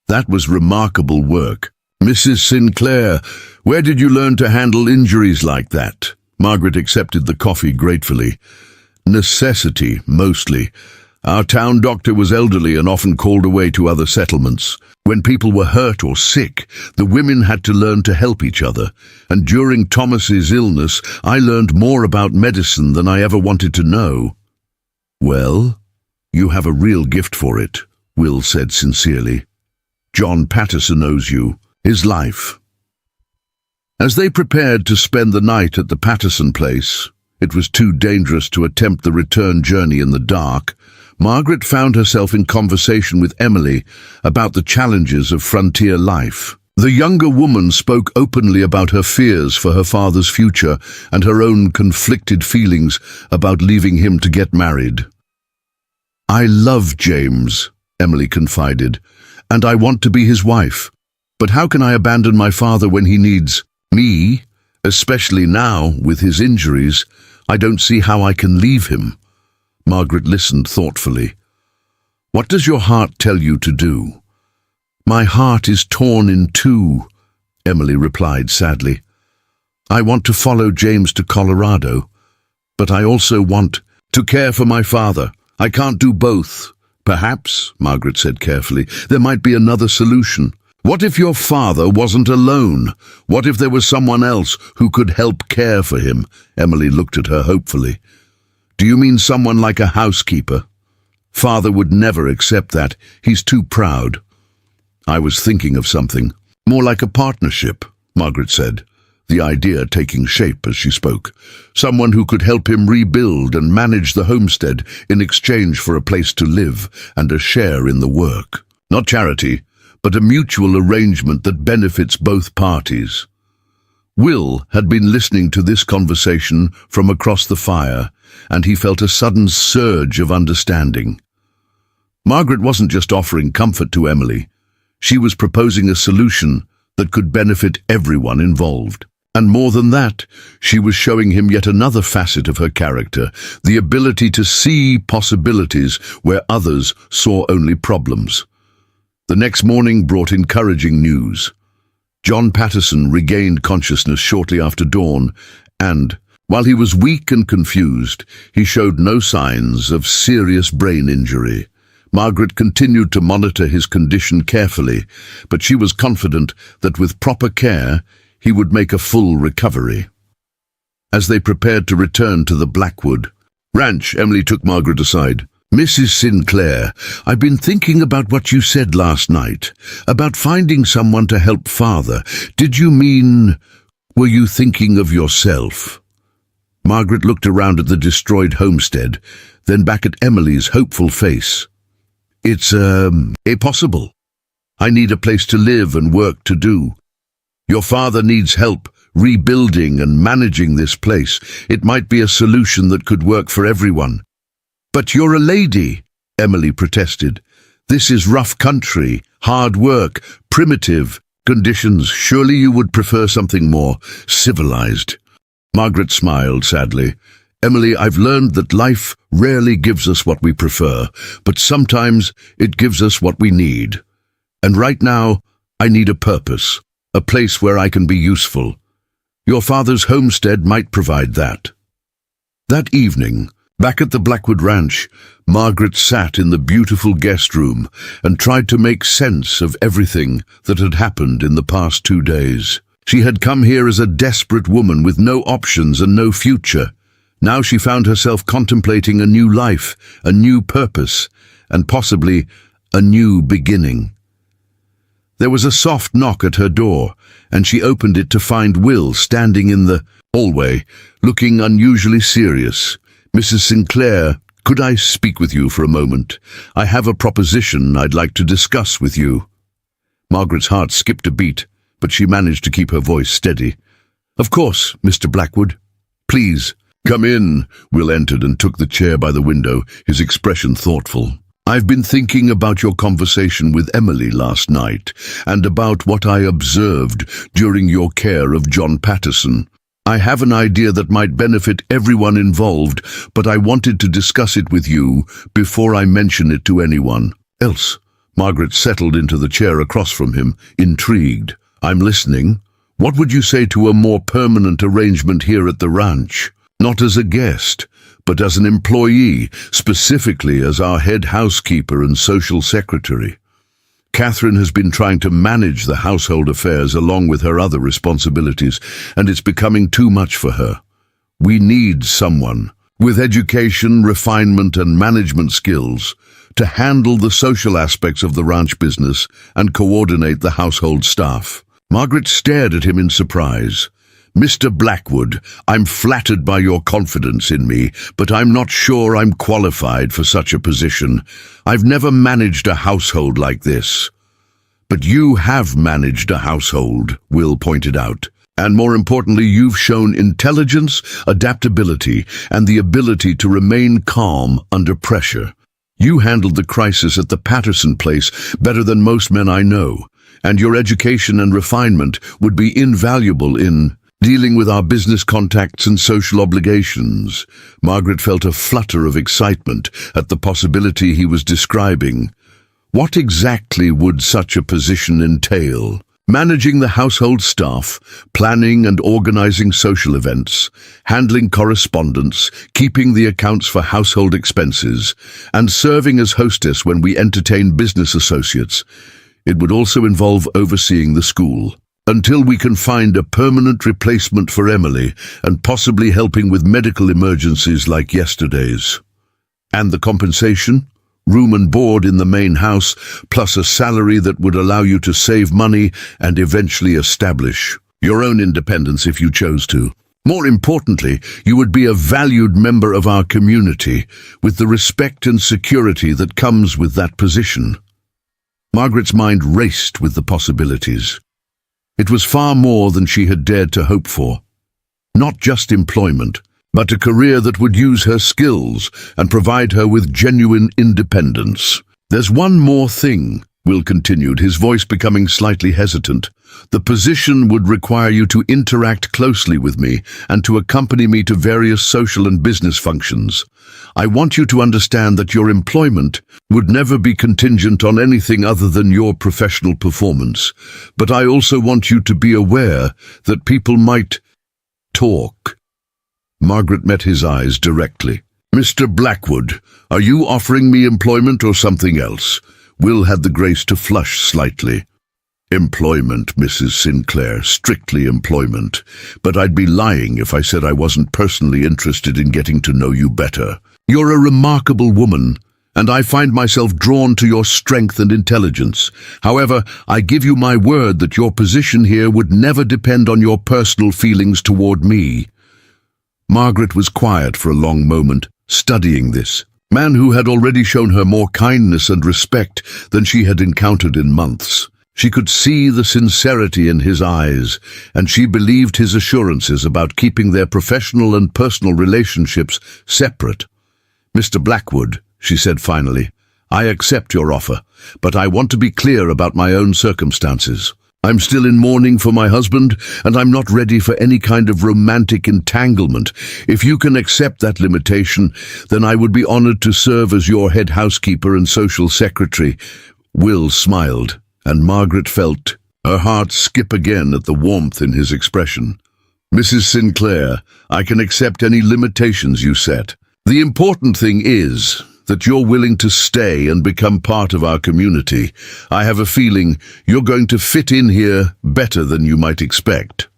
"That was remarkable work. Mrs. Sinclair, where did you learn to handle injuries like that?" Margaret accepted the coffee gratefully. "Necessity, mostly. Our town doctor was elderly and often called away to other settlements. When people were hurt or sick, the women had to learn to help each other. And during Thomas's illness, I learned more about medicine than I ever wanted to know." "Well, you have a real gift for it," Will said sincerely. "John Patterson owes you his life." As they prepared to spend the night at the Patterson place, it was too dangerous to attempt the return journey in the dark. Margaret found herself in conversation with Emily about the challenges of frontier life. The younger woman spoke openly about her fears for her father's future and her own conflicted feelings about leaving him to get married. "I love James," Emily confided, "and I want to be his wife. But how can I abandon my father when he needs me, especially now with his injuries? I don't see how I can leave him." Margaret listened thoughtfully. "What does your heart tell you to do?" "My heart is torn in two," Emily replied sadly. "I want to follow James to Colorado, but I also want to care for my father. I can't do both." "Perhaps," Margaret said carefully, "there might be another solution. What if your father wasn't alone? What if there was someone else who could help care for him?" Emily looked at her hopefully. "Do you mean someone like a housekeeper?" "Father would never accept that. He's too proud." "I was thinking of something more like a partnership," Margaret said, the idea taking shape as she spoke. "Someone who could help him rebuild and manage the homestead in exchange for a place to live and a share in the work. Not charity, but a mutual arrangement that benefits both parties." Will had been listening to this conversation from across the fire, and he felt a sudden surge of understanding. Margaret wasn't just offering comfort to Emily. She was proposing a solution that could benefit everyone involved. And more than that, she was showing him yet another facet of her character, the ability to see possibilities where others saw only problems. The next morning brought encouraging news. John Patterson regained consciousness shortly after dawn, and, while he was weak and confused, he showed no signs of serious brain injury. Margaret continued to monitor his condition carefully, but she was confident that with proper care, he would make a full recovery. As they prepared to return to the Blackwood Ranch, Emily took Margaret aside. "Mrs. Sinclair, I've been thinking about what you said last night, about finding someone to help Father. Were you thinking of yourself?" Margaret looked around at the destroyed homestead, then back at Emily's hopeful face. "It's, possible. I need a place to live and work to do. Your father needs help rebuilding and managing this place. It might be a solution that could work for everyone." "But you're a lady," Emily protested. "This is rough country, hard work, primitive conditions. Surely you would prefer something more civilized." Margaret smiled sadly. "Emily, I've learned that life rarely gives us what we prefer, but sometimes it gives us what we need. And right now, I need a purpose, a place where I can be useful. Your father's homestead might provide that." That evening, back at the Blackwood Ranch, Margaret sat in the beautiful guest room and tried to make sense of everything that had happened in the past 2 days. She had come here as a desperate woman with no options and no future. Now she found herself contemplating a new life, a new purpose, and possibly a new beginning. There was a soft knock at her door, and she opened it to find Will standing in the hallway, looking unusually serious. "Mrs. Sinclair, could I speak with you for a moment? I have a proposition I'd like to discuss with you." Margaret's heart skipped a beat, but she managed to keep her voice steady. "Of course, Mr. Blackwood. Please, come in." Will entered and took the chair by the window, his expression thoughtful. "I've been thinking about your conversation with Emily last night, and about what I observed during your care of John Patterson. I have an idea that might benefit everyone involved, but I wanted to discuss it with you before I mention it to anyone else." Margaret settled into the chair across from him, intrigued. "I'm listening. What would you say to a more permanent arrangement here at the ranch? Not as a guest, but as an employee, specifically as our head housekeeper and social secretary. Catherine has been trying to manage the household affairs along with her other responsibilities, and it's becoming too much for her. We need someone with education, refinement, and management skills to handle the social aspects of the ranch business and coordinate the household staff." Margaret stared at him in surprise. "Mr. Blackwood, I'm flattered by your confidence in me, but I'm not sure I'm qualified for such a position. I've never managed a household like this." "But you have managed a household," Will pointed out. "And more importantly, you've shown intelligence, adaptability, and the ability to remain calm under pressure. You handled the crisis at the Patterson place better than most men I know, and your education and refinement would be invaluable in dealing with our business contacts and social obligations." Margaret felt a flutter of excitement at the possibility he was describing. What exactly would such a position entail? Managing the household staff, planning and organizing social events, handling correspondence, keeping the accounts for household expenses, and serving as hostess when we entertain business associates. It would also involve overseeing the school. Until we can find a permanent replacement for Emily, and possibly helping with medical emergencies like yesterday's. And the compensation? Room and board in the main house, plus a salary that would allow you to save money and eventually establish your own independence if you chose to. More importantly, you would be a valued member of our community, with the respect and security that comes with that position. Margaret's mind raced with the possibilities. It was far more than she had dared to hope for. Not just employment, but a career that would use her skills and provide her with genuine independence. "There's one more thing," Will continued, his voice becoming slightly hesitant. "The position would require you to interact closely with me and to accompany me to various social and business functions. I want you to understand that your employment would never be contingent on anything other than your professional performance, but I also want you to be aware that people might talk." Margaret met his eyes directly. "Mr. Blackwood, are you offering me employment or something else?" Will had the grace to flush slightly. "Employment, Mrs. Sinclair, strictly employment. But I'd be lying if I said I wasn't personally interested in getting to know you better. You're a remarkable woman, and I find myself drawn to your strength and intelligence. However, I give you my word that your position here would never depend on your personal feelings toward me." Margaret was quiet for a long moment, studying this man who had already shown her more kindness and respect than she had encountered in months. She could see the sincerity in his eyes, and she believed his assurances about keeping their professional and personal relationships separate. "Mr. Blackwood," she said finally, "I accept your offer, but I want to be clear about my own circumstances. I'm still in mourning for my husband, and I'm not ready for any kind of romantic entanglement. If you can accept that limitation, then I would be honored to serve as your head housekeeper and social secretary." Will smiled. and Margaret felt her heart skip again at the warmth in his expression. "Mrs. Sinclair, I can accept any limitations you set. The important thing is that you're willing to stay and become part of our community. I have a feeling you're going to fit in here better than you might expect."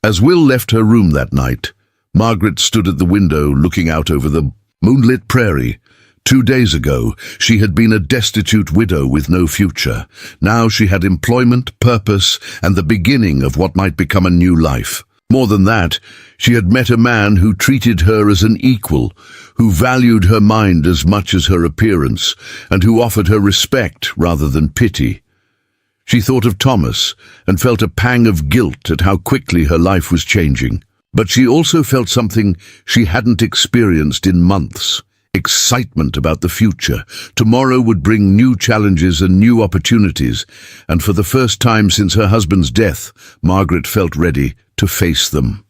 As Will left her room that night, Margaret stood at the window looking out over the moonlit prairie. 2 days ago, she had been a destitute widow with no future. Now she had employment, purpose, and the beginning of what might become a new life. More than that, she had met a man who treated her as an equal, who valued her mind as much as her appearance, and who offered her respect rather than pity. She thought of Thomas and felt a pang of guilt at how quickly her life was changing. But she also felt something she hadn't experienced in months. Excitement about the future. Tomorrow would bring new challenges and new opportunities, and for the first time since her husband's death, Margaret felt ready to face them.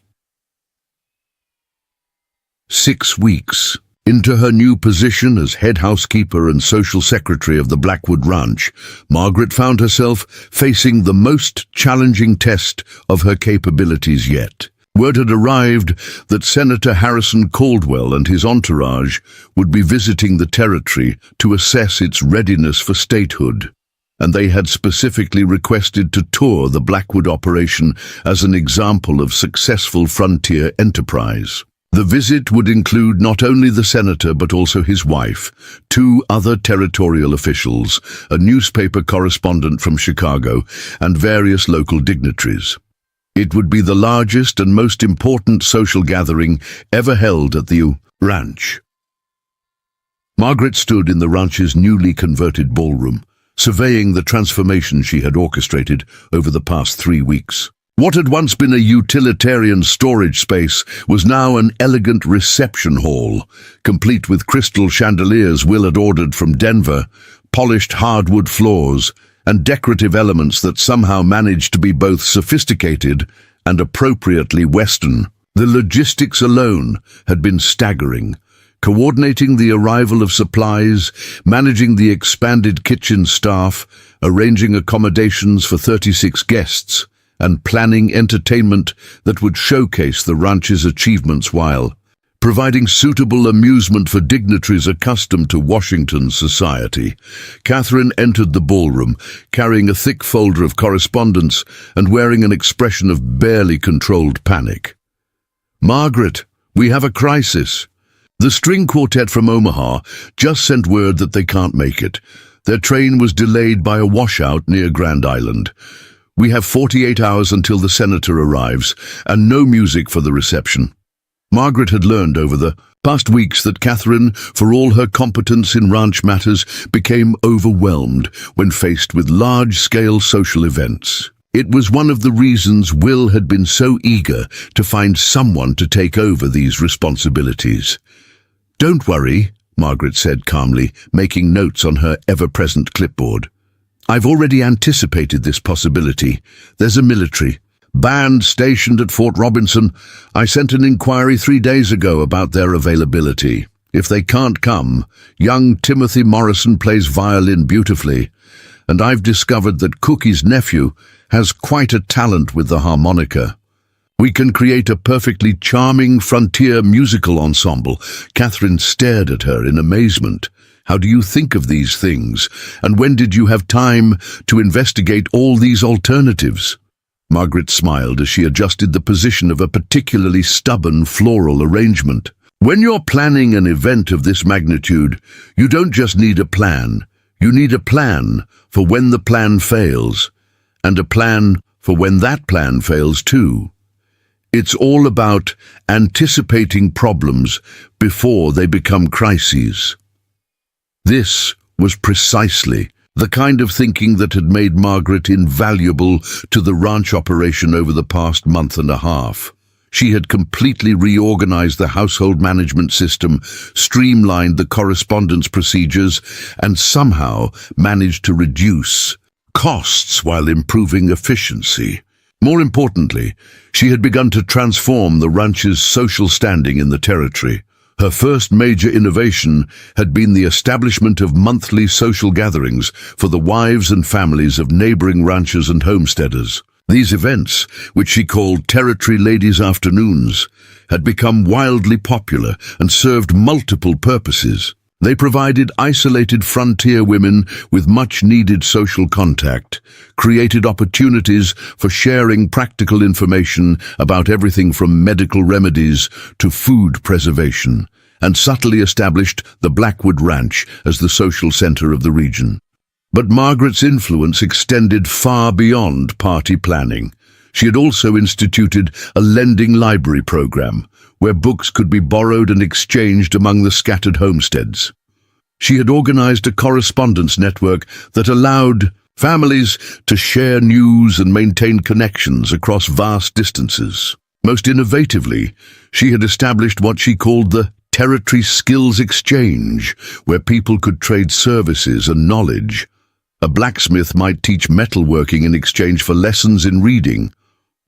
6 weeks. Into her new position as head housekeeper and social secretary of the Blackwood Ranch, Margaret found herself facing the most challenging test of her capabilities yet. Word had arrived that Senator Harrison Caldwell and his entourage would be visiting the territory to assess its readiness for statehood, and they had specifically requested to tour the Blackwood operation as an example of successful frontier enterprise. The visit would include not only the senator but also his wife, 2 other territorial officials, a newspaper correspondent from Chicago, and various local dignitaries. It would be the largest and most important social gathering ever held at the ranch. Margaret stood in the ranch's newly converted ballroom, surveying the transformation she had orchestrated over the past 3 weeks. What had once been a utilitarian storage space was now an elegant reception hall, complete with crystal chandeliers Will had ordered from Denver, polished hardwood floors, and decorative elements that somehow managed to be both sophisticated and appropriately Western. The logistics alone had been staggering. Coordinating the arrival of supplies, managing the expanded kitchen staff, arranging accommodations for 36 guests, and planning entertainment that would showcase the ranch's achievements while providing suitable amusement for dignitaries accustomed to Washington society. Catherine entered the ballroom, carrying a thick folder of correspondence and wearing an expression of barely controlled panic. "Margaret, we have a crisis. The string quartet from Omaha just sent word that they can't make it. Their train was delayed by a washout near Grand Island. We have 48 hours until the senator arrives, and no music for the reception." Margaret had learned over the past weeks that Catherine, for all her competence in ranch matters, became overwhelmed when faced with large-scale social events. It was one of the reasons Will had been so eager to find someone to take over these responsibilities. "Don't worry," Margaret said calmly, making notes on her ever-present clipboard. "I've already anticipated this possibility. There's a military band stationed at Fort Robinson. I sent an inquiry 3 days ago about their availability. If they can't come, young Timothy Morrison plays violin beautifully, and I've discovered that Cookie's nephew has quite a talent with the harmonica. We can create a perfectly charming frontier musical ensemble." Catherine stared at her in amazement. "How do you think of these things? And when did you have time to investigate all these alternatives?" Margaret smiled as she adjusted the position of a particularly stubborn floral arrangement. "When you're planning an event of this magnitude, you don't just need a plan. You need a plan for when the plan fails, and a plan for when that plan fails too. It's all about anticipating problems before they become crises." This was precisely the kind of thinking that had made Margaret invaluable to the ranch operation over the past month and a half. She had completely reorganized the household management system, streamlined the correspondence procedures, and somehow managed to reduce costs while improving efficiency. More importantly, she had begun to transform the ranch's social standing in the territory. Her first major innovation had been the establishment of monthly social gatherings for the wives and families of neighboring ranchers and homesteaders. These events, which she called Territory Ladies' Afternoons, had become wildly popular and served multiple purposes. They provided isolated frontier women with much-needed social contact, created opportunities for sharing practical information about everything from medical remedies to food preservation, and subtly established the Blackwood Ranch as the social center of the region. But Margaret's influence extended far beyond party planning. She had also instituted a lending library program, where books could be borrowed and exchanged among the scattered homesteads. She had organized a correspondence network that allowed families to share news and maintain connections across vast distances. Most innovatively, she had established what she called the Territory Skills Exchange, where people could trade services and knowledge. A blacksmith might teach metalworking in exchange for lessons in reading,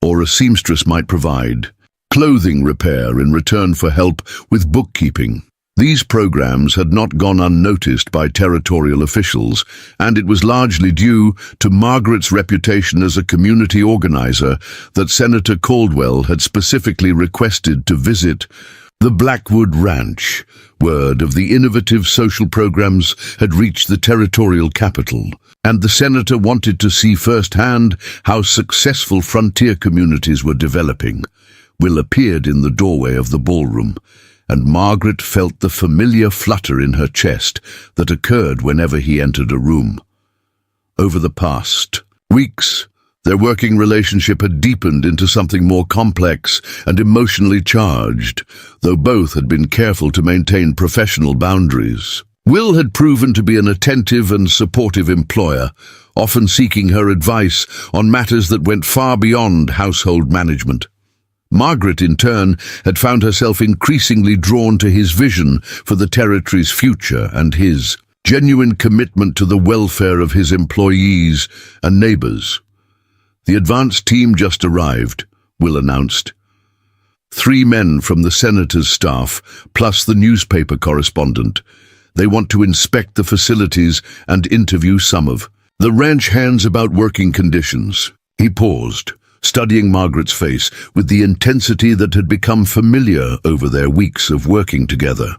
or a seamstress might provide clothing repair in return for help with bookkeeping. These programs had not gone unnoticed by territorial officials, and it was largely due to Margaret's reputation as a community organizer that Senator Caldwell had specifically requested to visit the Blackwood Ranch. Word of the innovative social programs had reached the territorial capital, and the senator wanted to see firsthand how successful frontier communities were developing. Will appeared in the doorway of the ballroom, and Margaret felt the familiar flutter in her chest that occurred whenever he entered a room. Over the past weeks, their working relationship had deepened into something more complex and emotionally charged, though both had been careful to maintain professional boundaries. Will had proven to be an attentive and supportive employer, often seeking her advice on matters that went far beyond household management. Margaret, in turn, had found herself increasingly drawn to his vision for the territory's future and his genuine commitment to the welfare of his employees and neighbors. The advance team just arrived, Will announced. 3 men from the senator's staff, plus the newspaper correspondent. They want to inspect the facilities and interview some of the ranch hands about working conditions. He paused, studying Margaret's face with the intensity that had become familiar over their weeks of working together.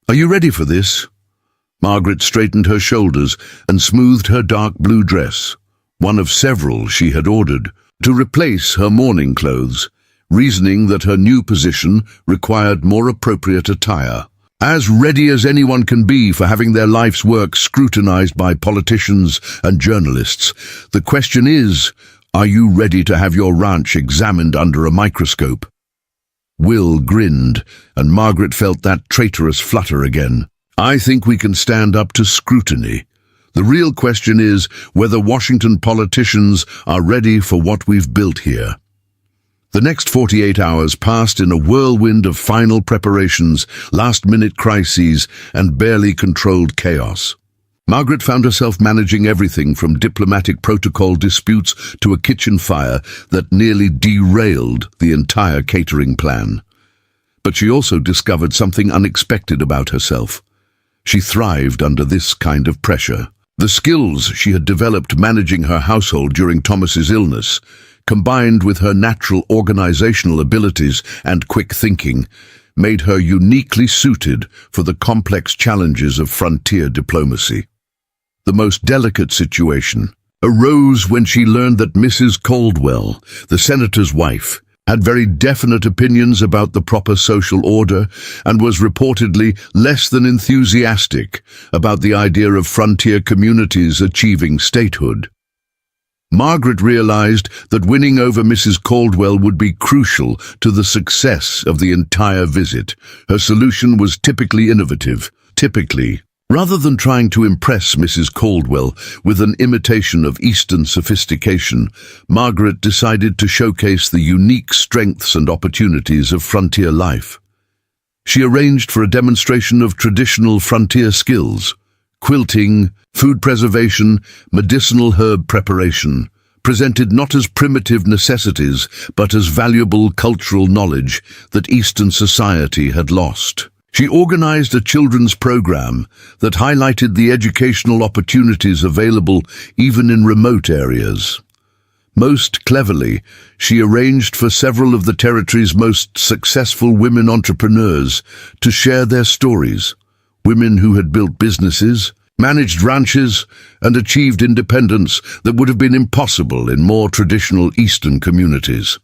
"Are you ready for this?" Margaret straightened her shoulders and smoothed her dark blue dress, one of several she had ordered, to replace her morning clothes, reasoning that her new position required more appropriate attire. As ready as anyone can be for having their life's work scrutinized by politicians and journalists, the question is, are you ready to have your ranch examined under a microscope? Will grinned, and Margaret felt that traitorous flutter again. "I think we can stand up to scrutiny. The real question is whether Washington politicians are ready for what we've built here." The next 48 hours passed in a whirlwind of final preparations, last-minute crises, and barely controlled chaos. Margaret found herself managing everything from diplomatic protocol disputes to a kitchen fire that nearly derailed the entire catering plan. But she also discovered something unexpected about herself. She thrived under this kind of pressure. The skills she had developed managing her household during Thomas's illness, combined with her natural organizational abilities and quick thinking, made her uniquely suited for the complex challenges of frontier diplomacy. The most delicate situation arose when she learned that Mrs. Caldwell, the senator's wife, had very definite opinions about the proper social order and was reportedly less than enthusiastic about the idea of frontier communities achieving statehood. Margaret realized that winning over Mrs. Caldwell would be crucial to the success of the entire visit. Her solution was typically innovative. Rather than trying to impress Mrs. Caldwell with an imitation of Eastern sophistication, Margaret decided to showcase the unique strengths and opportunities of frontier life. She arranged for a demonstration of traditional frontier skills: quilting, food preservation, medicinal herb preparation, presented not as primitive necessities, but as valuable cultural knowledge that Eastern society had lost. She organized a children's program that highlighted the educational opportunities available even in remote areas. Most cleverly, she arranged for several of the territory's most successful women entrepreneurs to share their stories. Women who had built businesses, managed ranches, and achieved independence that would have been impossible in more traditional Eastern communities.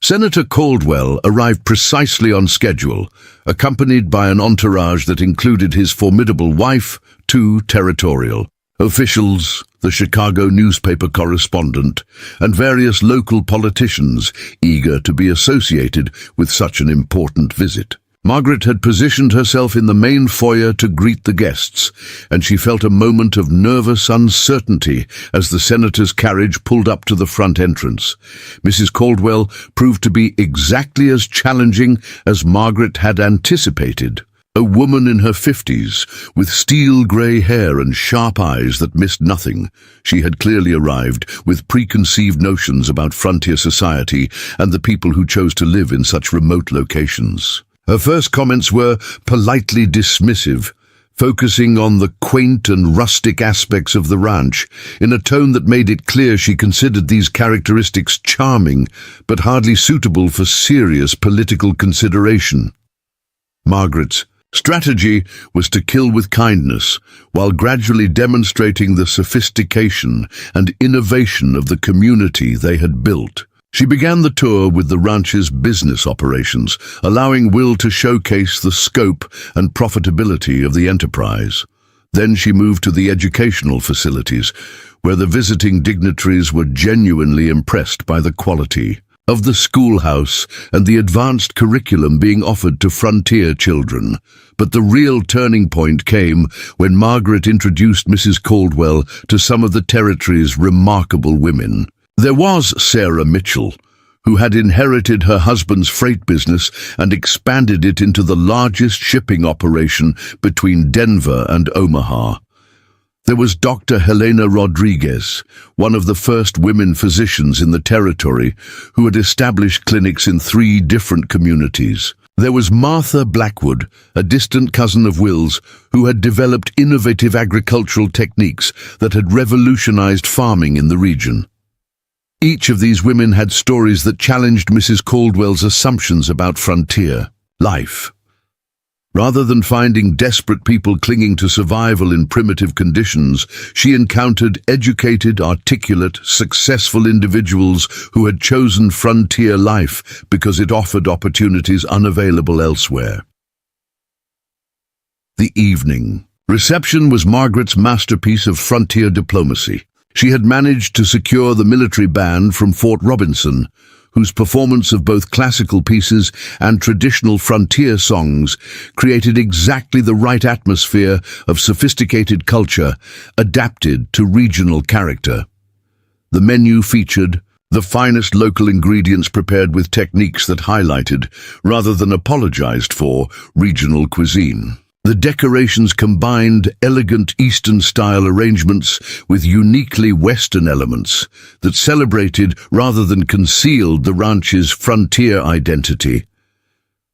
Senator Caldwell arrived precisely on schedule, accompanied by an entourage that included his formidable wife, two territorial officials, the Chicago newspaper correspondent, and various local politicians eager to be associated with such an important visit. Margaret had positioned herself in the main foyer to greet the guests, and she felt a moment of nervous uncertainty as the senator's carriage pulled up to the front entrance. Mrs. Caldwell proved to be exactly as challenging as Margaret had anticipated. A woman in her 50s, with steel-grey hair and sharp eyes that missed nothing, she had clearly arrived with preconceived notions about frontier society and the people who chose to live in such remote locations. Her first comments were politely dismissive, focusing on the quaint and rustic aspects of the ranch, in a tone that made it clear she considered these characteristics charming, but hardly suitable for serious political consideration. Margaret's strategy was to kill with kindness, while gradually demonstrating the sophistication and innovation of the community they had built. She began the tour with the ranch's business operations, allowing Will to showcase the scope and profitability of the enterprise. Then she moved to the educational facilities, where the visiting dignitaries were genuinely impressed by the quality of the schoolhouse and the advanced curriculum being offered to frontier children. But the real turning point came when Margaret introduced Mrs. Caldwell to some of the territory's remarkable women. There was Sarah Mitchell, who had inherited her husband's freight business and expanded it into the largest shipping operation between Denver and Omaha. There was Dr. Helena Rodriguez, one of the first women physicians in the territory, who had established clinics in 3 different communities. There was Martha Blackwood, a distant cousin of Will's, who had developed innovative agricultural techniques that had revolutionized farming in the region. Each of these women had stories that challenged Mrs. Caldwell's assumptions about frontier life. Rather than finding desperate people clinging to survival in primitive conditions, she encountered educated, articulate, successful individuals who had chosen frontier life because it offered opportunities unavailable elsewhere. The evening reception was Margaret's masterpiece of frontier diplomacy. She had managed to secure the military band from Fort Robinson, whose performance of both classical pieces and traditional frontier songs created exactly the right atmosphere of sophisticated culture adapted to regional character. The menu featured the finest local ingredients prepared with techniques that highlighted, rather than apologized for, regional cuisine. The decorations combined elegant Eastern-style arrangements with uniquely Western elements that celebrated rather than concealed the ranch's frontier identity.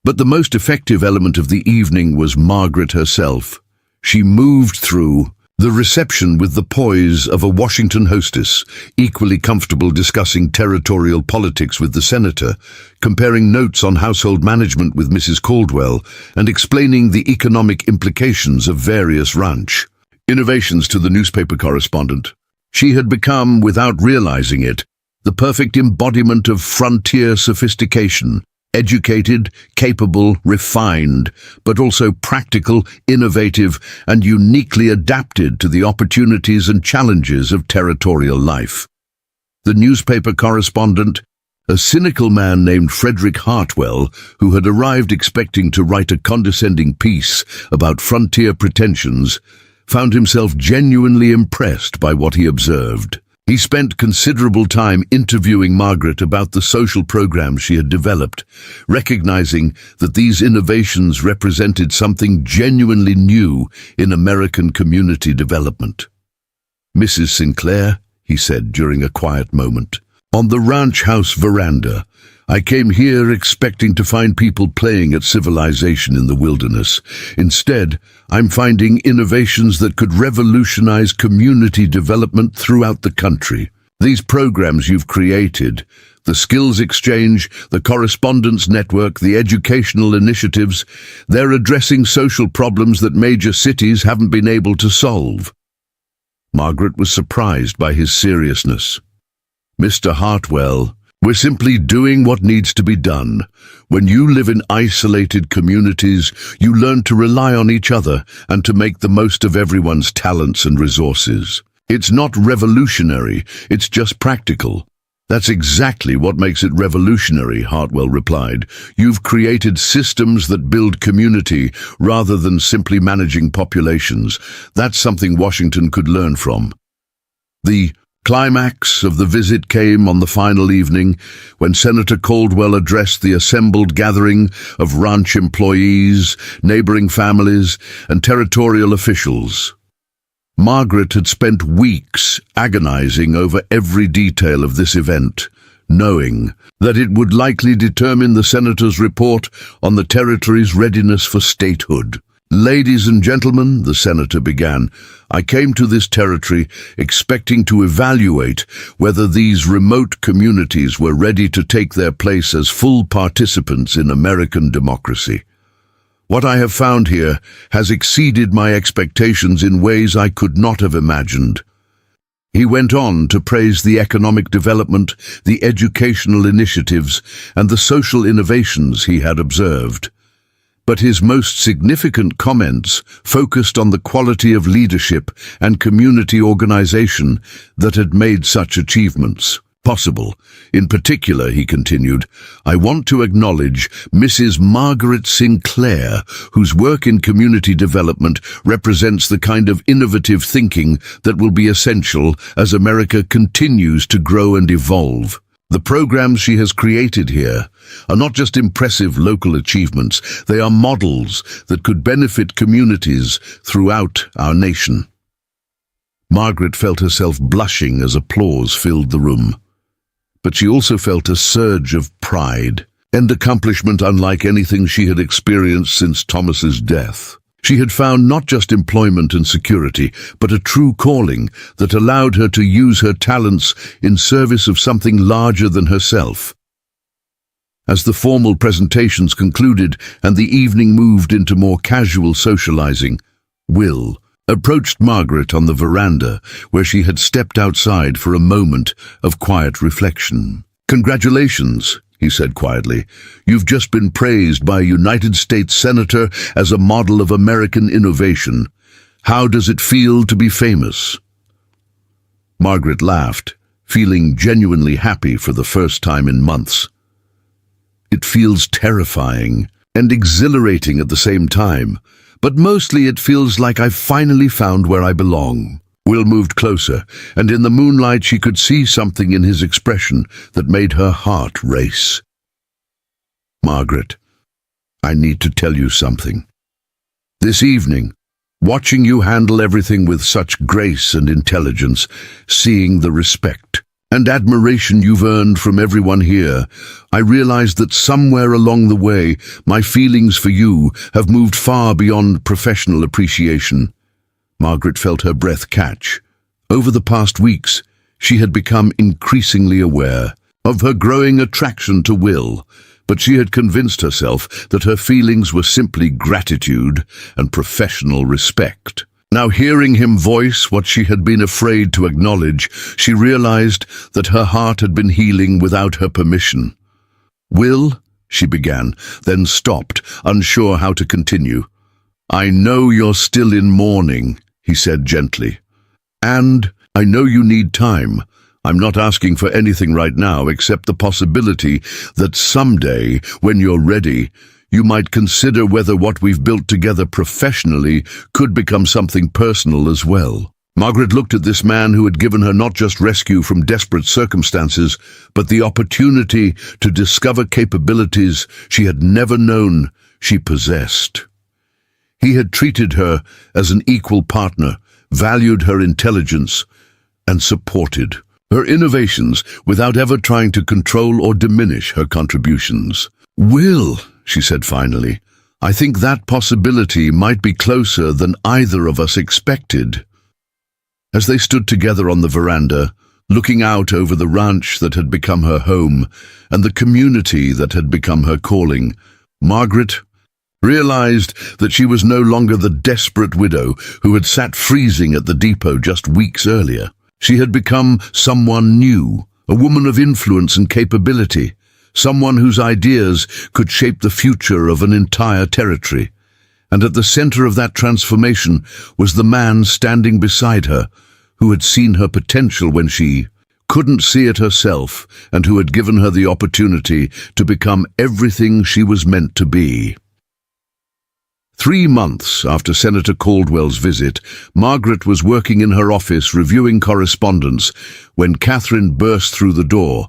But the most effective element of the evening was Margaret herself. She moved through the reception with the poise of a Washington hostess, equally comfortable discussing territorial politics with the senator, comparing notes on household management with Mrs. Caldwell, and explaining the economic implications of various ranch innovations to the newspaper correspondent. She had become, without realizing it, the perfect embodiment of frontier sophistication, educated, capable, refined, but also practical, innovative, and uniquely adapted to the opportunities and challenges of territorial life. The newspaper correspondent, a cynical man named Frederick Hartwell, who had arrived expecting to write a condescending piece about frontier pretensions, found himself genuinely impressed by what he observed. He spent considerable time interviewing Margaret about the social programs she had developed, recognizing that these innovations represented something genuinely new in American community development. "Mrs. Sinclair," he said during a quiet moment. "On the ranch house veranda, I came here expecting to find people playing at civilization in the wilderness. Instead, I'm finding innovations that could revolutionize community development throughout the country. These programs you've created, the skills exchange, the correspondence network, the educational initiatives, they're addressing social problems that major cities haven't been able to solve." Margaret was surprised by his seriousness. "Mr. Hartwell, we're simply doing what needs to be done. When you live in isolated communities, you learn to rely on each other and to make the most of everyone's talents and resources. It's not revolutionary, it's just practical." "That's exactly what makes it revolutionary," Hartwell replied. "You've created systems that build community rather than simply managing populations. That's something Washington could learn from." The climax of the visit came on the final evening, when Senator Caldwell addressed the assembled gathering of ranch employees, neighboring families, and territorial officials. Margaret had spent weeks agonizing over every detail of this event, knowing that it would likely determine the senator's report on the territory's readiness for statehood. "Ladies and gentlemen," the senator began, "I came to this territory expecting to evaluate whether these remote communities were ready to take their place as full participants in American democracy. What I have found here has exceeded my expectations in ways I could not have imagined." He went on to praise the economic development, the educational initiatives, and the social innovations he had observed. But his most significant comments focused on the quality of leadership and community organization that had made such achievements possible. "In particular," he continued, "I want to acknowledge Mrs. Margaret Sinclair, whose work in community development represents the kind of innovative thinking that will be essential as America continues to grow and evolve. The programs she has created here are not just impressive local achievements, they are models that could benefit communities throughout our nation." Margaret felt herself blushing as applause filled the room. But she also felt a surge of pride and accomplishment unlike anything she had experienced since Thomas's death. She had found not just employment and security, but a true calling that allowed her to use her talents in service of something larger than herself. As the formal presentations concluded and the evening moved into more casual socializing, Will approached Margaret on the veranda, where she had stepped outside for a moment of quiet reflection. "Congratulations," he said quietly. "You've just been praised by a United States Senator as a model of American innovation. How does it feel to be famous?" Margaret laughed, feeling genuinely happy for the first time in months. "It feels terrifying and exhilarating at the same time, but mostly it feels like I've finally found where I belong." Will moved closer, and in the moonlight she could see something in his expression that made her heart race. "Margaret, I need to tell you something. This evening, watching you handle everything with such grace and intelligence, seeing the respect and admiration you've earned from everyone here, I realized that somewhere along the way, my feelings for you have moved far beyond professional appreciation." Margaret felt her breath catch. Over the past weeks, she had become increasingly aware of her growing attraction to Will, but she had convinced herself that her feelings were simply gratitude and professional respect. Now, hearing him voice what she had been afraid to acknowledge, she realized that her heart had been healing without her permission. "Will," she began, then stopped, unsure how to continue. "I know you're still in mourning," he said gently. "And I know you need time. I'm not asking for anything right now except the possibility that someday, when you're ready, you might consider whether what we've built together professionally could become something personal as well." Margaret looked at this man who had given her not just rescue from desperate circumstances, but the opportunity to discover capabilities she had never known she possessed. He had treated her as an equal partner, valued her intelligence, and supported her innovations without ever trying to control or diminish her contributions. "Will," she said finally, "I think that possibility might be closer than either of us expected." As they stood together on the veranda, looking out over the ranch that had become her home and the community that had become her calling, Margaret realized that she was no longer the desperate widow who had sat freezing at the depot just weeks earlier. She had become someone new, a woman of influence and capability, someone whose ideas could shape the future of an entire territory. And at the center of that transformation was the man standing beside her, who had seen her potential when she couldn't see it herself, and who had given her the opportunity to become everything she was meant to be. 3 months after Senator Caldwell's visit, Margaret was working in her office reviewing correspondence when Catherine burst through the door,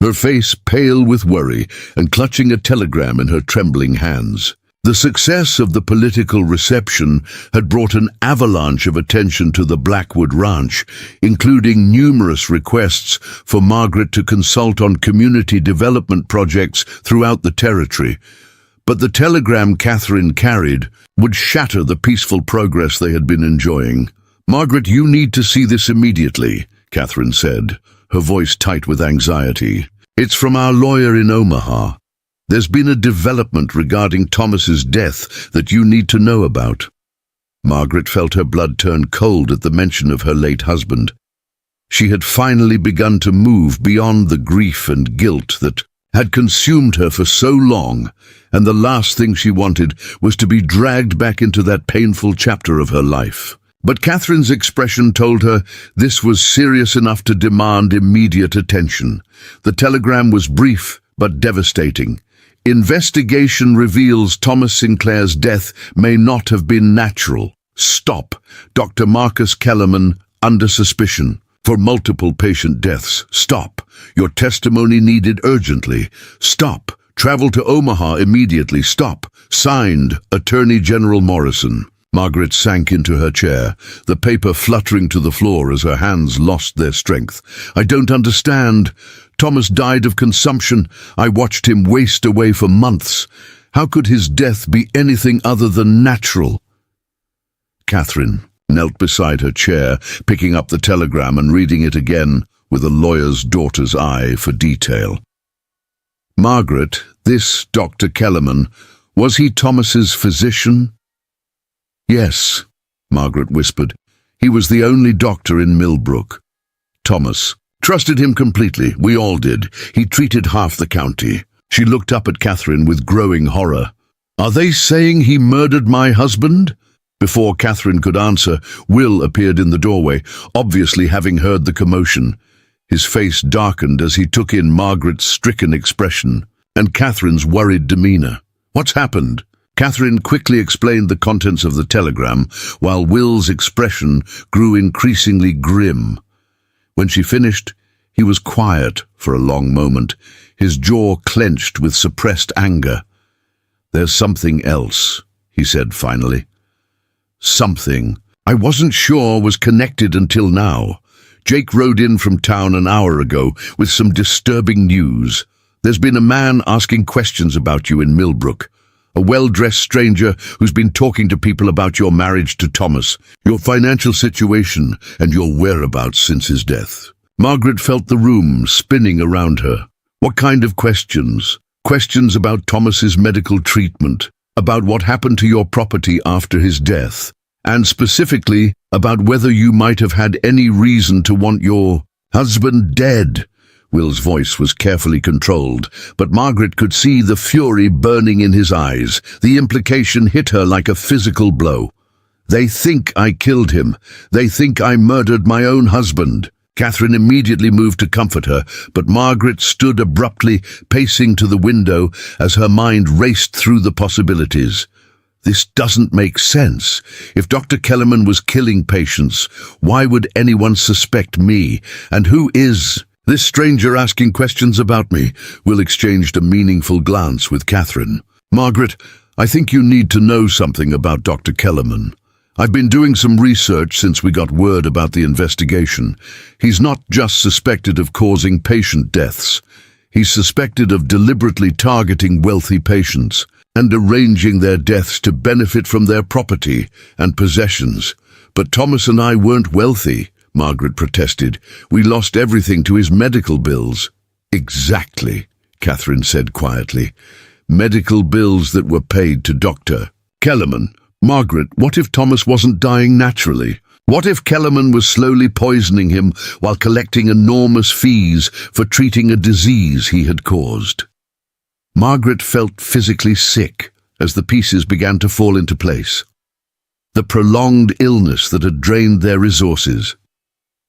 her face pale with worry and clutching a telegram in her trembling hands. The success of the political reception had brought an avalanche of attention to the Blackwood Ranch, including numerous requests for Margaret to consult on community development projects throughout the territory. But the telegram Catherine carried would shatter the peaceful progress they had been enjoying. "Margaret, you need to see this immediately," Catherine said, her voice tight with anxiety. "It's from our lawyer in Omaha. There's been a development regarding Thomas's death that you need to know about." Margaret felt her blood turn cold at the mention of her late husband. She had finally begun to move beyond the grief and guilt that had consumed her for so long, and the last thing she wanted was to be dragged back into that painful chapter of her life. But Catherine's expression told her this was serious enough to demand immediate attention. The telegram was brief but devastating. "Investigation reveals Thomas Sinclair's death may not have been natural. Stop. Dr. Marcus Kellerman under suspicion for multiple patient deaths. Stop. Your testimony needed urgently. Stop. Travel to Omaha immediately. Stop. Signed, Attorney General Morrison." Margaret sank into her chair, the paper fluttering to the floor as her hands lost their strength. "I don't understand. Thomas died of consumption. I watched him waste away for months. How could his death be anything other than natural?" Catherine knelt beside her chair, picking up the telegram and reading it again with a lawyer's daughter's eye for detail. "Margaret, this Dr. Kellerman, was he Thomas's physician?" "Yes," Margaret whispered. "He was the only doctor in Millbrook. Thomas trusted him completely. We all did. He treated half the county." She looked up at Catherine with growing horror. "Are they saying he murdered my husband?" Before Catherine could answer, Will appeared in the doorway, obviously having heard the commotion. His face darkened as he took in Margaret's stricken expression and Catherine's worried demeanor. "What's happened?" Catherine quickly explained the contents of the telegram, while Will's expression grew increasingly grim. When she finished, he was quiet for a long moment, his jaw clenched with suppressed anger. "There's something else," he said finally. "Something I wasn't sure was connected until now. Jake rode in from town an hour ago with some disturbing news. There's been a man asking questions about you in Millbrook. A well-dressed stranger who's been talking to people about your marriage to Thomas, your financial situation, and your whereabouts since his death." Margaret felt the room spinning around her. What kind of questions? Questions about Thomas's medical treatment, about what happened to your property after his death, and specifically about whether you might have had any reason to want your husband dead. Will's voice was carefully controlled, but Margaret could see the fury burning in his eyes. The implication hit her like a physical blow. "They think I killed him. They think I murdered my own husband." Catherine immediately moved to comfort her, but Margaret stood abruptly, pacing to the window as her mind raced through the possibilities. "This doesn't make sense. If Dr. Kellerman was killing patients, why would anyone suspect me? And who is this stranger asking questions about me?" Will exchanged a meaningful glance with Catherine. "Margaret, I think you need to know something about Dr. Kellerman. I've been doing some research since we got word about the investigation. He's not just suspected of causing patient deaths. He's suspected of deliberately targeting wealthy patients and arranging their deaths to benefit from their property and possessions. But Thomas and I weren't wealthy, Margaret protested. We lost everything to his medical bills. Exactly, Catherine said quietly. Medical bills that were paid to Dr. Kellerman. Margaret, what if Thomas wasn't dying naturally? What if Kellerman was slowly poisoning him while collecting enormous fees for treating a disease he had caused? Margaret felt physically sick as the pieces began to fall into place. The prolonged illness that had drained their resources.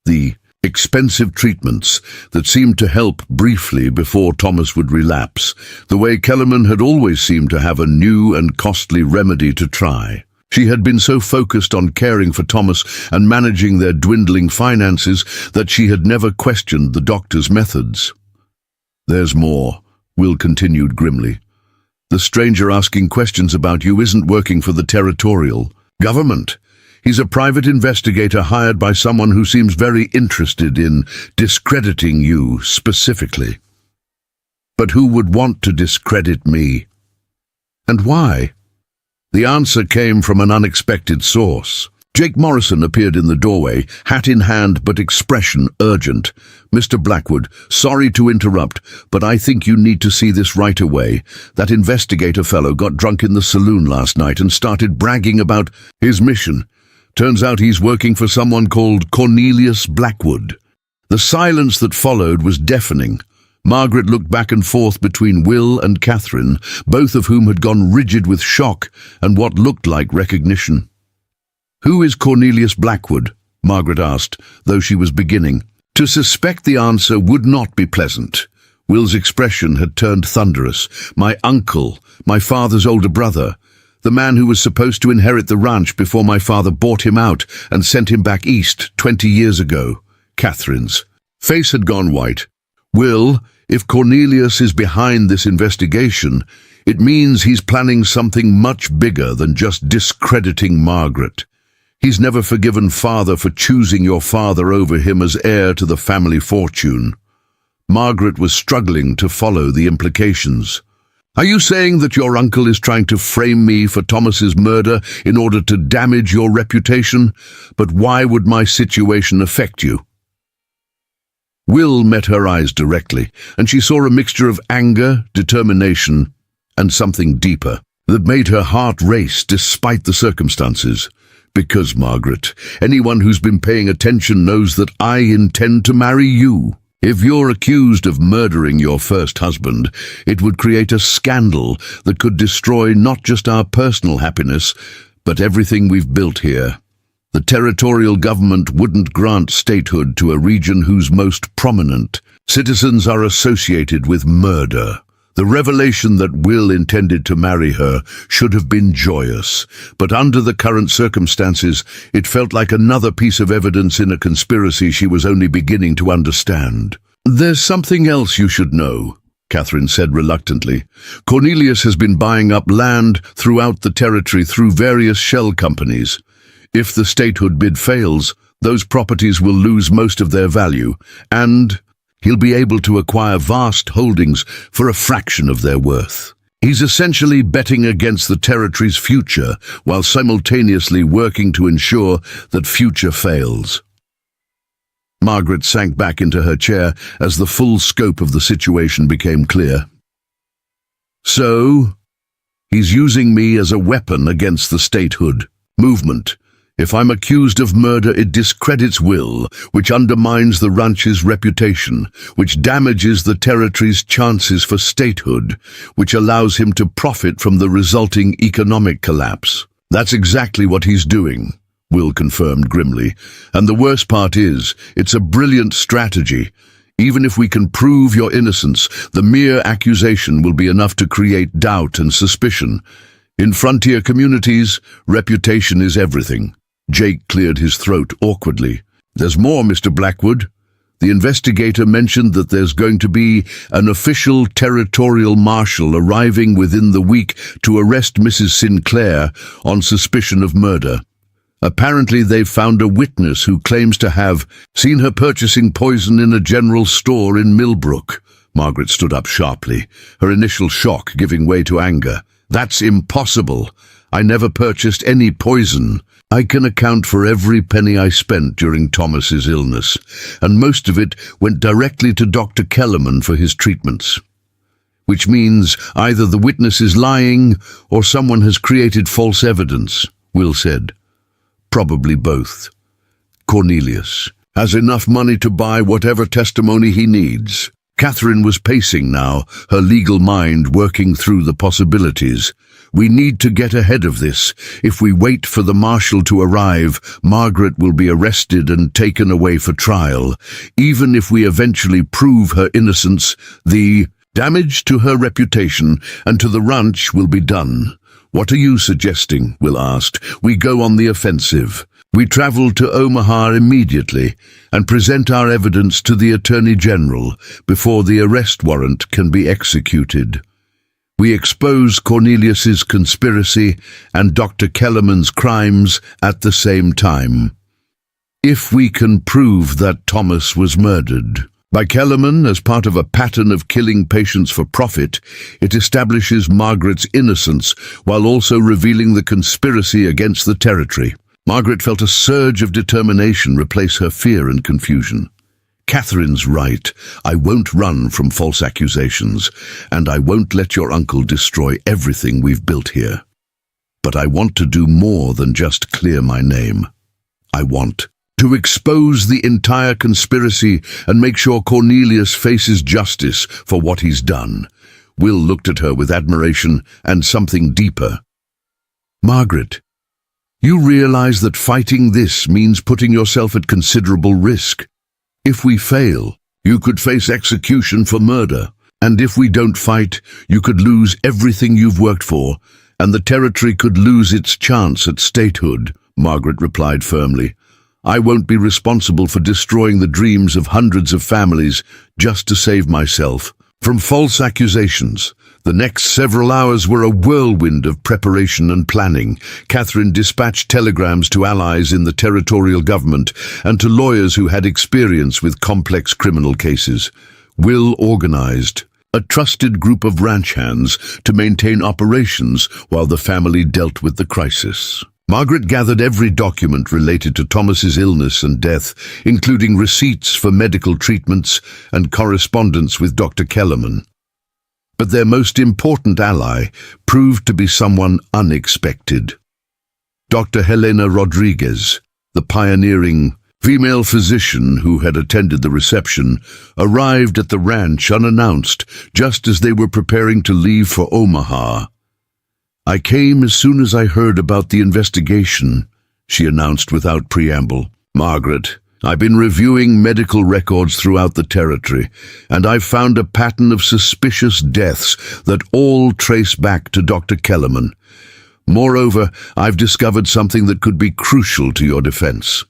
The expensive treatments that seemed to help briefly before Thomas would relapse, the way Kellerman had always seemed to have a new and costly remedy to try. She had been so focused on caring for Thomas and managing their dwindling finances that she had never questioned the doctor's methods. There's more, Will continued grimly. The stranger asking questions about you isn't working for the territorial government. He's a private investigator hired by someone who seems very interested in discrediting you specifically. But who would want to discredit me? And why? The answer came from an unexpected source. Jake Morrison appeared in the doorway, hat in hand but expression urgent. Mr. Blackwood, sorry to interrupt, but I think you need to see this right away. That investigator fellow got drunk in the saloon last night and started bragging about his mission. Turns out he's working for someone called Cornelius Blackwood. The silence that followed was deafening. Margaret looked back and forth between Will and Catherine, both of whom had gone rigid with shock and what looked like recognition. Who is Cornelius Blackwood? Margaret asked, though she was beginning. To suspect the answer would not be pleasant. Will's expression had turned thunderous. My uncle, my father's older brother. The man who was supposed to inherit the ranch before my father bought him out and sent him back east 20 years ago. Catherine's face had gone white. Will, if Cornelius is behind this investigation, it means he's planning something much bigger than just discrediting Margaret. He's never forgiven father for choosing your father over him as heir to the family fortune. Margaret was struggling to follow the implications. Are you saying that your uncle is trying to frame me for Thomas's murder in order to damage your reputation? But why would my situation affect you? Will met her eyes directly, and she saw a mixture of anger, determination, and something deeper that made her heart race despite the circumstances. Because, Margaret, anyone who's been paying attention knows that I intend to marry you. If you're accused of murdering your first husband, it would create a scandal that could destroy not just our personal happiness, but everything we've built here. The territorial government wouldn't grant statehood to a region whose most prominent citizens are associated with murder. The revelation that Will intended to marry her should have been joyous, but under the current circumstances, it felt like another piece of evidence in a conspiracy she was only beginning to understand. There's something else you should know, Catherine said reluctantly. Cornelius has been buying up land throughout the territory through various shell companies. If the statehood bid fails, those properties will lose most of their value, and he'll be able to acquire vast holdings for a fraction of their worth. He's essentially betting against the territory's future while simultaneously working to ensure that future fails. Margaret sank back into her chair as the full scope of the situation became clear. So, he's using me as a weapon against the statehood movement. If I'm accused of murder, it discredits Will, which undermines the ranch's reputation, which damages the territory's chances for statehood, which allows him to profit from the resulting economic collapse. That's exactly what he's doing, Will confirmed grimly. And the worst part is, it's a brilliant strategy. Even if we can prove your innocence, the mere accusation will be enough to create doubt and suspicion. In frontier communities, reputation is everything. Jake cleared his throat awkwardly. There's more, Mr. Blackwood. The investigator mentioned that there's going to be an official territorial marshal arriving within the week to arrest Mrs. Sinclair on suspicion of murder. Apparently they've found a witness who claims to have seen her purchasing poison in a general store in Millbrook. Margaret stood up sharply, her initial shock giving way to anger. That's impossible. I never purchased any poison. I can account for every penny I spent during Thomas's illness, and most of it went directly to Dr. Kellerman for his treatments. Which means either the witness is lying or someone has created false evidence, Will said. Probably both. Cornelius has enough money to buy whatever testimony he needs. Catherine was pacing now, her legal mind working through the possibilities. We need to get ahead of this. If we wait for the marshal to arrive, Margaret will be arrested and taken away for trial. Even if we eventually prove her innocence, the damage to her reputation and to the ranch will be done. What are you suggesting? Will asked. We go on the offensive. We travel to Omaha immediately and present our evidence to the Attorney General before the arrest warrant can be executed. We expose Cornelius's conspiracy and Dr. Kellerman's crimes at the same time. If we can prove that Thomas was murdered by Kellerman as part of a pattern of killing patients for profit, it establishes Margaret's innocence while also revealing the conspiracy against the territory. Margaret felt a surge of determination replace her fear and confusion. Catherine's right. I won't run from false accusations, and I won't let your uncle destroy everything we've built here. But I want to do more than just clear my name. I want to expose the entire conspiracy and make sure Cornelius faces justice for what he's done. Will looked at her with admiration and something deeper. Margaret, you realize that fighting this means putting yourself at considerable risk. If we fail, you could face execution for murder. And if we don't fight, you could lose everything you've worked for, and the territory could lose its chance at statehood, Margaret replied firmly. I won't be responsible for destroying the dreams of hundreds of families just to save myself from false accusations. The next several hours were a whirlwind of preparation and planning. Catherine dispatched telegrams to allies in the territorial government and to lawyers who had experience with complex criminal cases. Will organized a trusted group of ranch hands to maintain operations while the family dealt with the crisis. Margaret gathered every document related to Thomas's illness and death, including receipts for medical treatments and correspondence with Dr. Kellerman. But their most important ally proved to be someone unexpected. Dr. Helena Rodriguez, the pioneering female physician who had attended the reception, arrived at the ranch unannounced just as they were preparing to leave for Omaha. I came as soon as I heard about the investigation, she announced without preamble. Margaret, I've been reviewing medical records throughout the territory, and I've found a pattern of suspicious deaths that all trace back to Dr. Kellerman. Moreover, I've discovered something that could be crucial to your defense.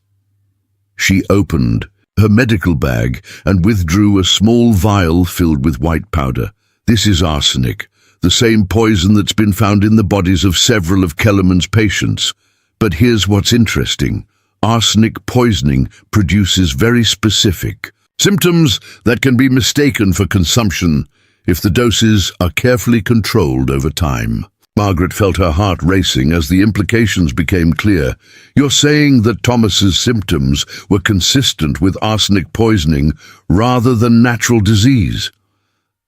She opened her medical bag and withdrew a small vial filled with white powder. This is arsenic, the same poison that's been found in the bodies of several of Kellerman's patients. But here's what's interesting. Arsenic poisoning produces very specific symptoms that can be mistaken for consumption if the doses are carefully controlled over time. Margaret felt her heart racing as the implications became clear. You're saying that Thomas's symptoms were consistent with arsenic poisoning rather than natural disease?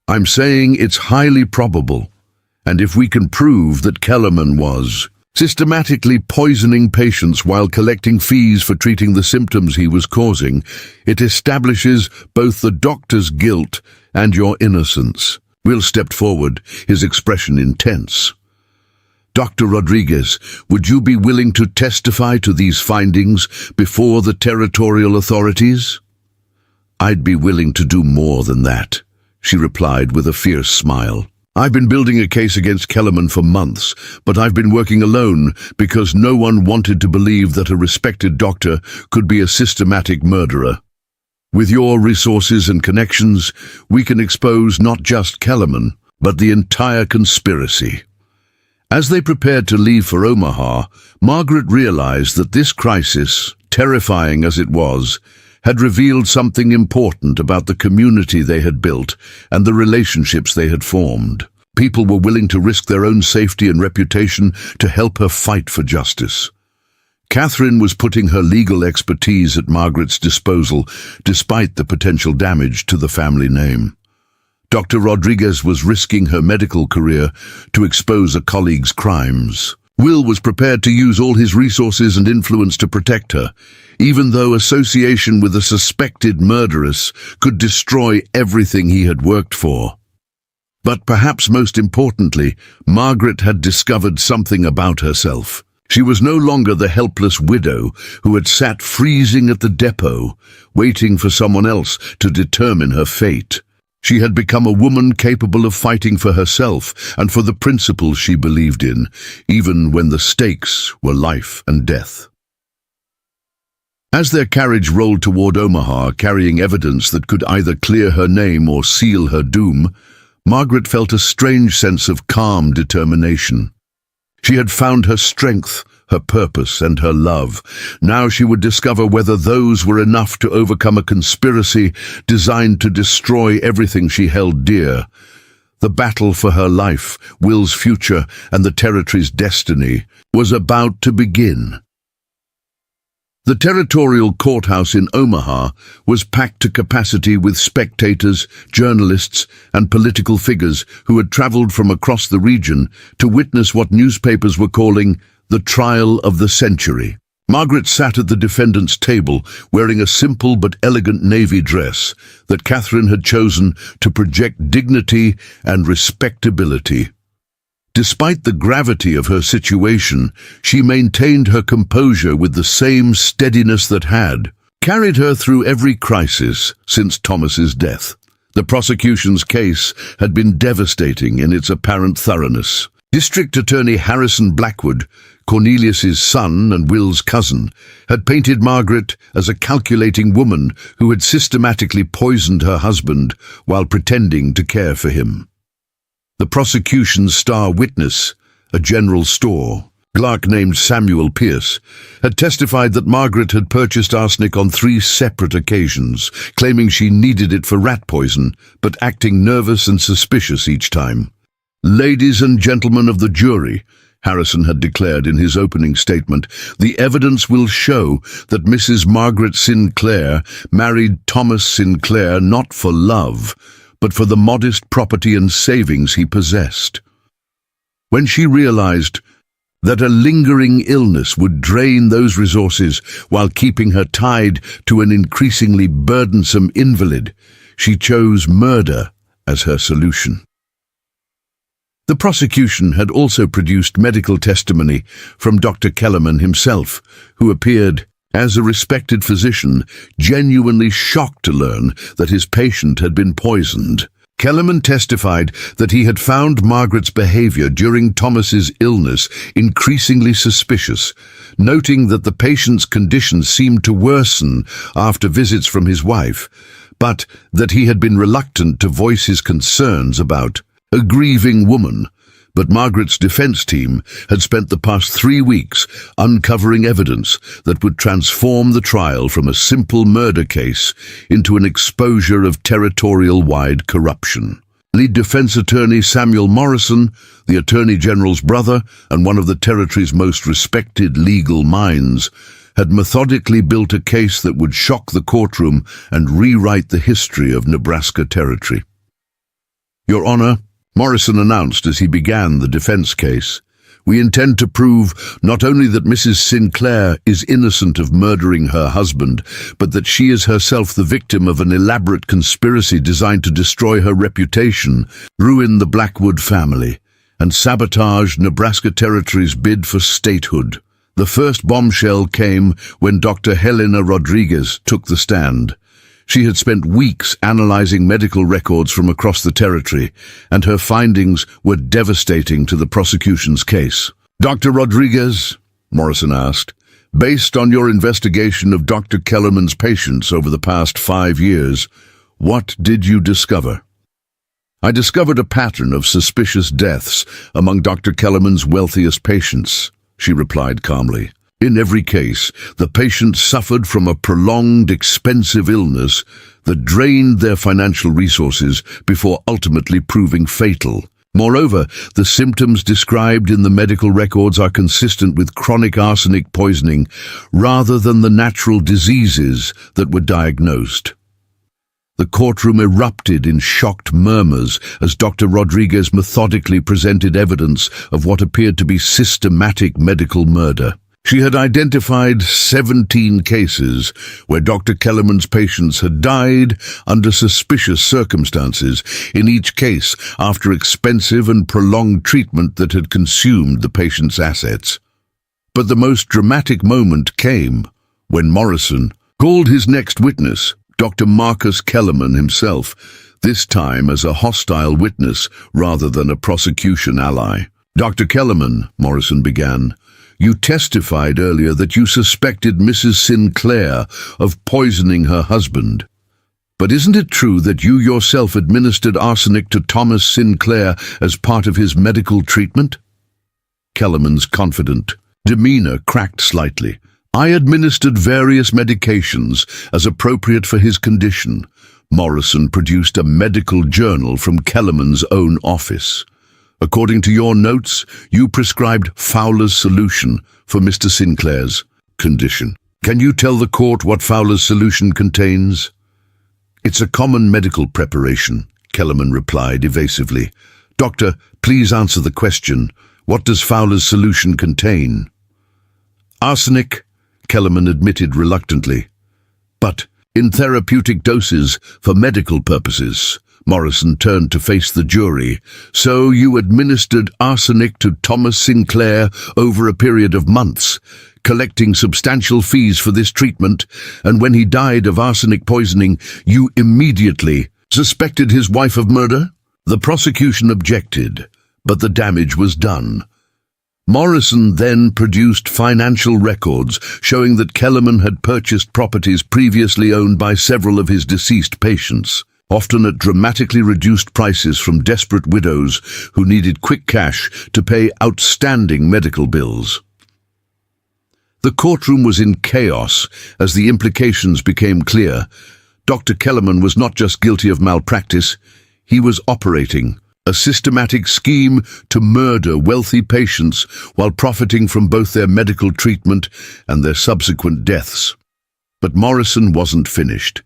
I'm saying it's highly probable, and if we can prove that Kellerman was systematically poisoning patients while collecting fees for treating the symptoms he was causing, it establishes both the doctor's guilt and your innocence. Will stepped forward, his expression intense. Dr. Rodriguez, would you be willing to testify to these findings before the territorial authorities? I'd be willing to do more than that, she replied with a fierce smile. I've been building a case against Kellerman for months, but I've been working alone because no one wanted to believe that a respected doctor could be a systematic murderer. With your resources and connections, we can expose not just Kellerman, but the entire conspiracy. As they prepared to leave for Omaha, Margaret realized that this crisis, terrifying as it was, had revealed something important about the community they had built and the relationships they had formed. People were willing to risk their own safety and reputation to help her fight for justice. Catherine was putting her legal expertise at Margaret's disposal, despite the potential damage to the family name. Dr. Rodriguez was risking her medical career to expose a colleague's crimes. Will was prepared to use all his resources and influence to protect her, even though association with a suspected murderess could destroy everything he had worked for. But perhaps most importantly, Margaret had discovered something about herself. She was no longer the helpless widow who had sat freezing at the depot, waiting for someone else to determine her fate. She had become a woman capable of fighting for herself and for the principles she believed in, even when the stakes were life and death. As their carriage rolled toward Omaha, carrying evidence that could either clear her name or seal her doom, Margaret felt a strange sense of calm determination. She had found her strength, her purpose, and her love. Now she would discover whether those were enough to overcome a conspiracy designed to destroy everything she held dear. The battle for her life, Will's future, and the territory's destiny was about to begin. The territorial courthouse in Omaha was packed to capacity with spectators, journalists, and political figures who had traveled from across the region to witness what newspapers were calling the trial of the century. Margaret sat at the defendant's table, wearing a simple but elegant navy dress that Catherine had chosen to project dignity and respectability. Despite the gravity of her situation, she maintained her composure with the same steadiness that had carried her through every crisis since Thomas's death. The prosecution's case had been devastating in its apparent thoroughness. District Attorney Harrison Blackwood, Cornelius's son and Will's cousin, had painted Margaret as a calculating woman who had systematically poisoned her husband while pretending to care for him. The prosecution's star witness, a general store clerk named Samuel Pierce, had testified that Margaret had purchased arsenic on 3 separate occasions, claiming she needed it for rat poison, but acting nervous and suspicious each time. "Ladies and gentlemen of the jury," Harrison had declared in his opening statement, "the evidence will show that Mrs. Margaret Sinclair married Thomas Sinclair not for love, but for the modest property and savings he possessed." When she realized that a lingering illness would drain those resources while keeping her tied to an increasingly burdensome invalid, she chose murder as her solution. The prosecution had also produced medical testimony from Dr. Kellerman himself, who appeared, as a respected physician, genuinely shocked to learn that his patient had been poisoned. Kellerman testified that he had found Margaret's behavior during Thomas's illness increasingly suspicious, noting that the patient's condition seemed to worsen after visits from his wife, but that he had been reluctant to voice his concerns about a grieving woman. But Margaret's defense team had spent the past 3 weeks uncovering evidence that would transform the trial from a simple murder case into an exposure of territorial-wide corruption. Lead defense attorney Samuel Morrison, the Attorney General's brother and one of the territory's most respected legal minds, had methodically built a case that would shock the courtroom and rewrite the history of Nebraska Territory. "Your Honor," Morrison announced as he began the defense case, "we intend to prove not only that Mrs. Sinclair is innocent of murdering her husband, but that she is herself the victim of an elaborate conspiracy designed to destroy her reputation, ruin the Blackwood family, and sabotage Nebraska Territory's bid for statehood." The first bombshell came when Dr. Helena Rodriguez took the stand. She had spent weeks analyzing medical records from across the territory, and her findings were devastating to the prosecution's case. "Dr. Rodriguez," Morrison asked, "based on your investigation of Dr. Kellerman's patients over the past 5 years, what did you discover?" I discovered a pattern of suspicious deaths among Dr. Kellerman's wealthiest patients, she replied calmly. In every case, the patients suffered from a prolonged, expensive illness that drained their financial resources before ultimately proving fatal. Moreover, the symptoms described in the medical records are consistent with chronic arsenic poisoning rather than the natural diseases that were diagnosed. The courtroom erupted in shocked murmurs as Dr. Rodriguez methodically presented evidence of what appeared to be systematic medical murder. She had identified 17 cases where Dr. Kellerman's patients had died under suspicious circumstances, in each case after expensive and prolonged treatment that had consumed the patient's assets. But the most dramatic moment came when Morrison called his next witness, Dr. Marcus Kellerman himself, this time as a hostile witness rather than a prosecution ally. Dr. Kellerman, Morrison began, you testified earlier that you suspected Mrs. Sinclair of poisoning her husband. But isn't it true that you yourself administered arsenic to Thomas Sinclair as part of his medical treatment? Kellerman's confident demeanor cracked slightly. I administered various medications as appropriate for his condition. Morrison produced a medical journal from Kellerman's own office. According to your notes, you prescribed Fowler's solution for Mr. Sinclair's condition. Can you tell the court what Fowler's solution contains? It's a common medical preparation, Kellerman replied evasively. Doctor, please answer the question. What does Fowler's solution contain? Arsenic, Kellerman admitted reluctantly. But in therapeutic doses for medical purposes. Morrison turned to face the jury. So you administered arsenic to Thomas Sinclair over a period of months, collecting substantial fees for this treatment, and when he died of arsenic poisoning, you immediately suspected his wife of murder? The prosecution objected, but the damage was done. Morrison then produced financial records showing that Kellerman had purchased properties previously owned by several of his deceased patients, often at dramatically reduced prices from desperate widows who needed quick cash to pay outstanding medical bills. The courtroom was in chaos as the implications became clear. Dr. Kellerman was not just guilty of malpractice, he was operating a systematic scheme to murder wealthy patients while profiting from both their medical treatment and their subsequent deaths. But Morrison wasn't finished.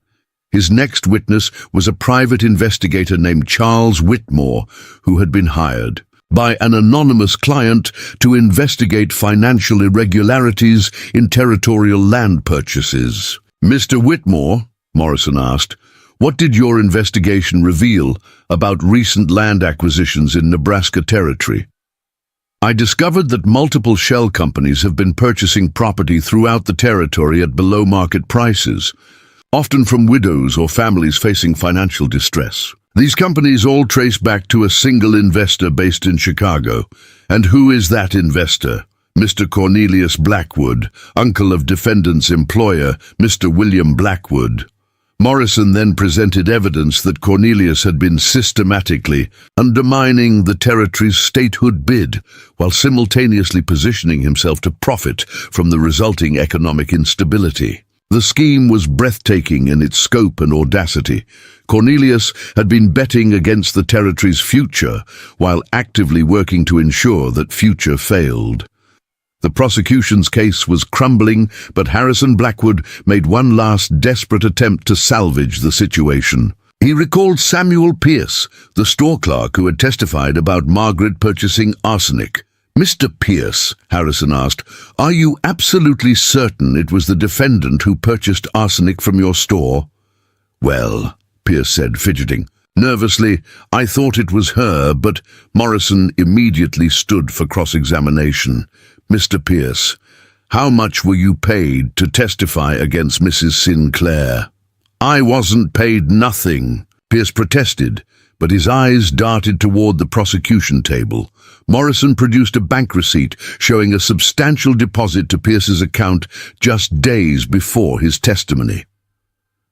His next witness was a private investigator named Charles Whitmore, who had been hired by an anonymous client to investigate financial irregularities in territorial land purchases. Mr. Whitmore, Morrison asked, what did your investigation reveal about recent land acquisitions in Nebraska Territory? I discovered that multiple shell companies have been purchasing property throughout the territory at below-market prices, often from widows or families facing financial distress. These companies all trace back to a single investor based in Chicago. And who is that investor? Mr. Cornelius Blackwood, uncle of defendant's employer, Mr. William Blackwood. Morrison then presented evidence that Cornelius had been systematically undermining the territory's statehood bid while simultaneously positioning himself to profit from the resulting economic instability. The scheme was breathtaking in its scope and audacity. Cornelius had been betting against the territory's future while actively working to ensure that future failed. The prosecution's case was crumbling, but Harrison Blackwood made one last desperate attempt to salvage the situation. He recalled Samuel Pierce, the store clerk who had testified about Margaret purchasing arsenic. Mr. Pierce, Harrison asked, are you absolutely certain it was the defendant who purchased arsenic from your store? Well, Pierce said, fidgeting. Nervously, I thought it was her, but Morrison immediately stood for cross-examination. Mr. Pierce, how much were you paid to testify against Mrs. Sinclair? I wasn't paid nothing, Pierce protested, but his eyes darted toward the prosecution table. Morrison produced a bank receipt showing a substantial deposit to Pierce's account just days before his testimony.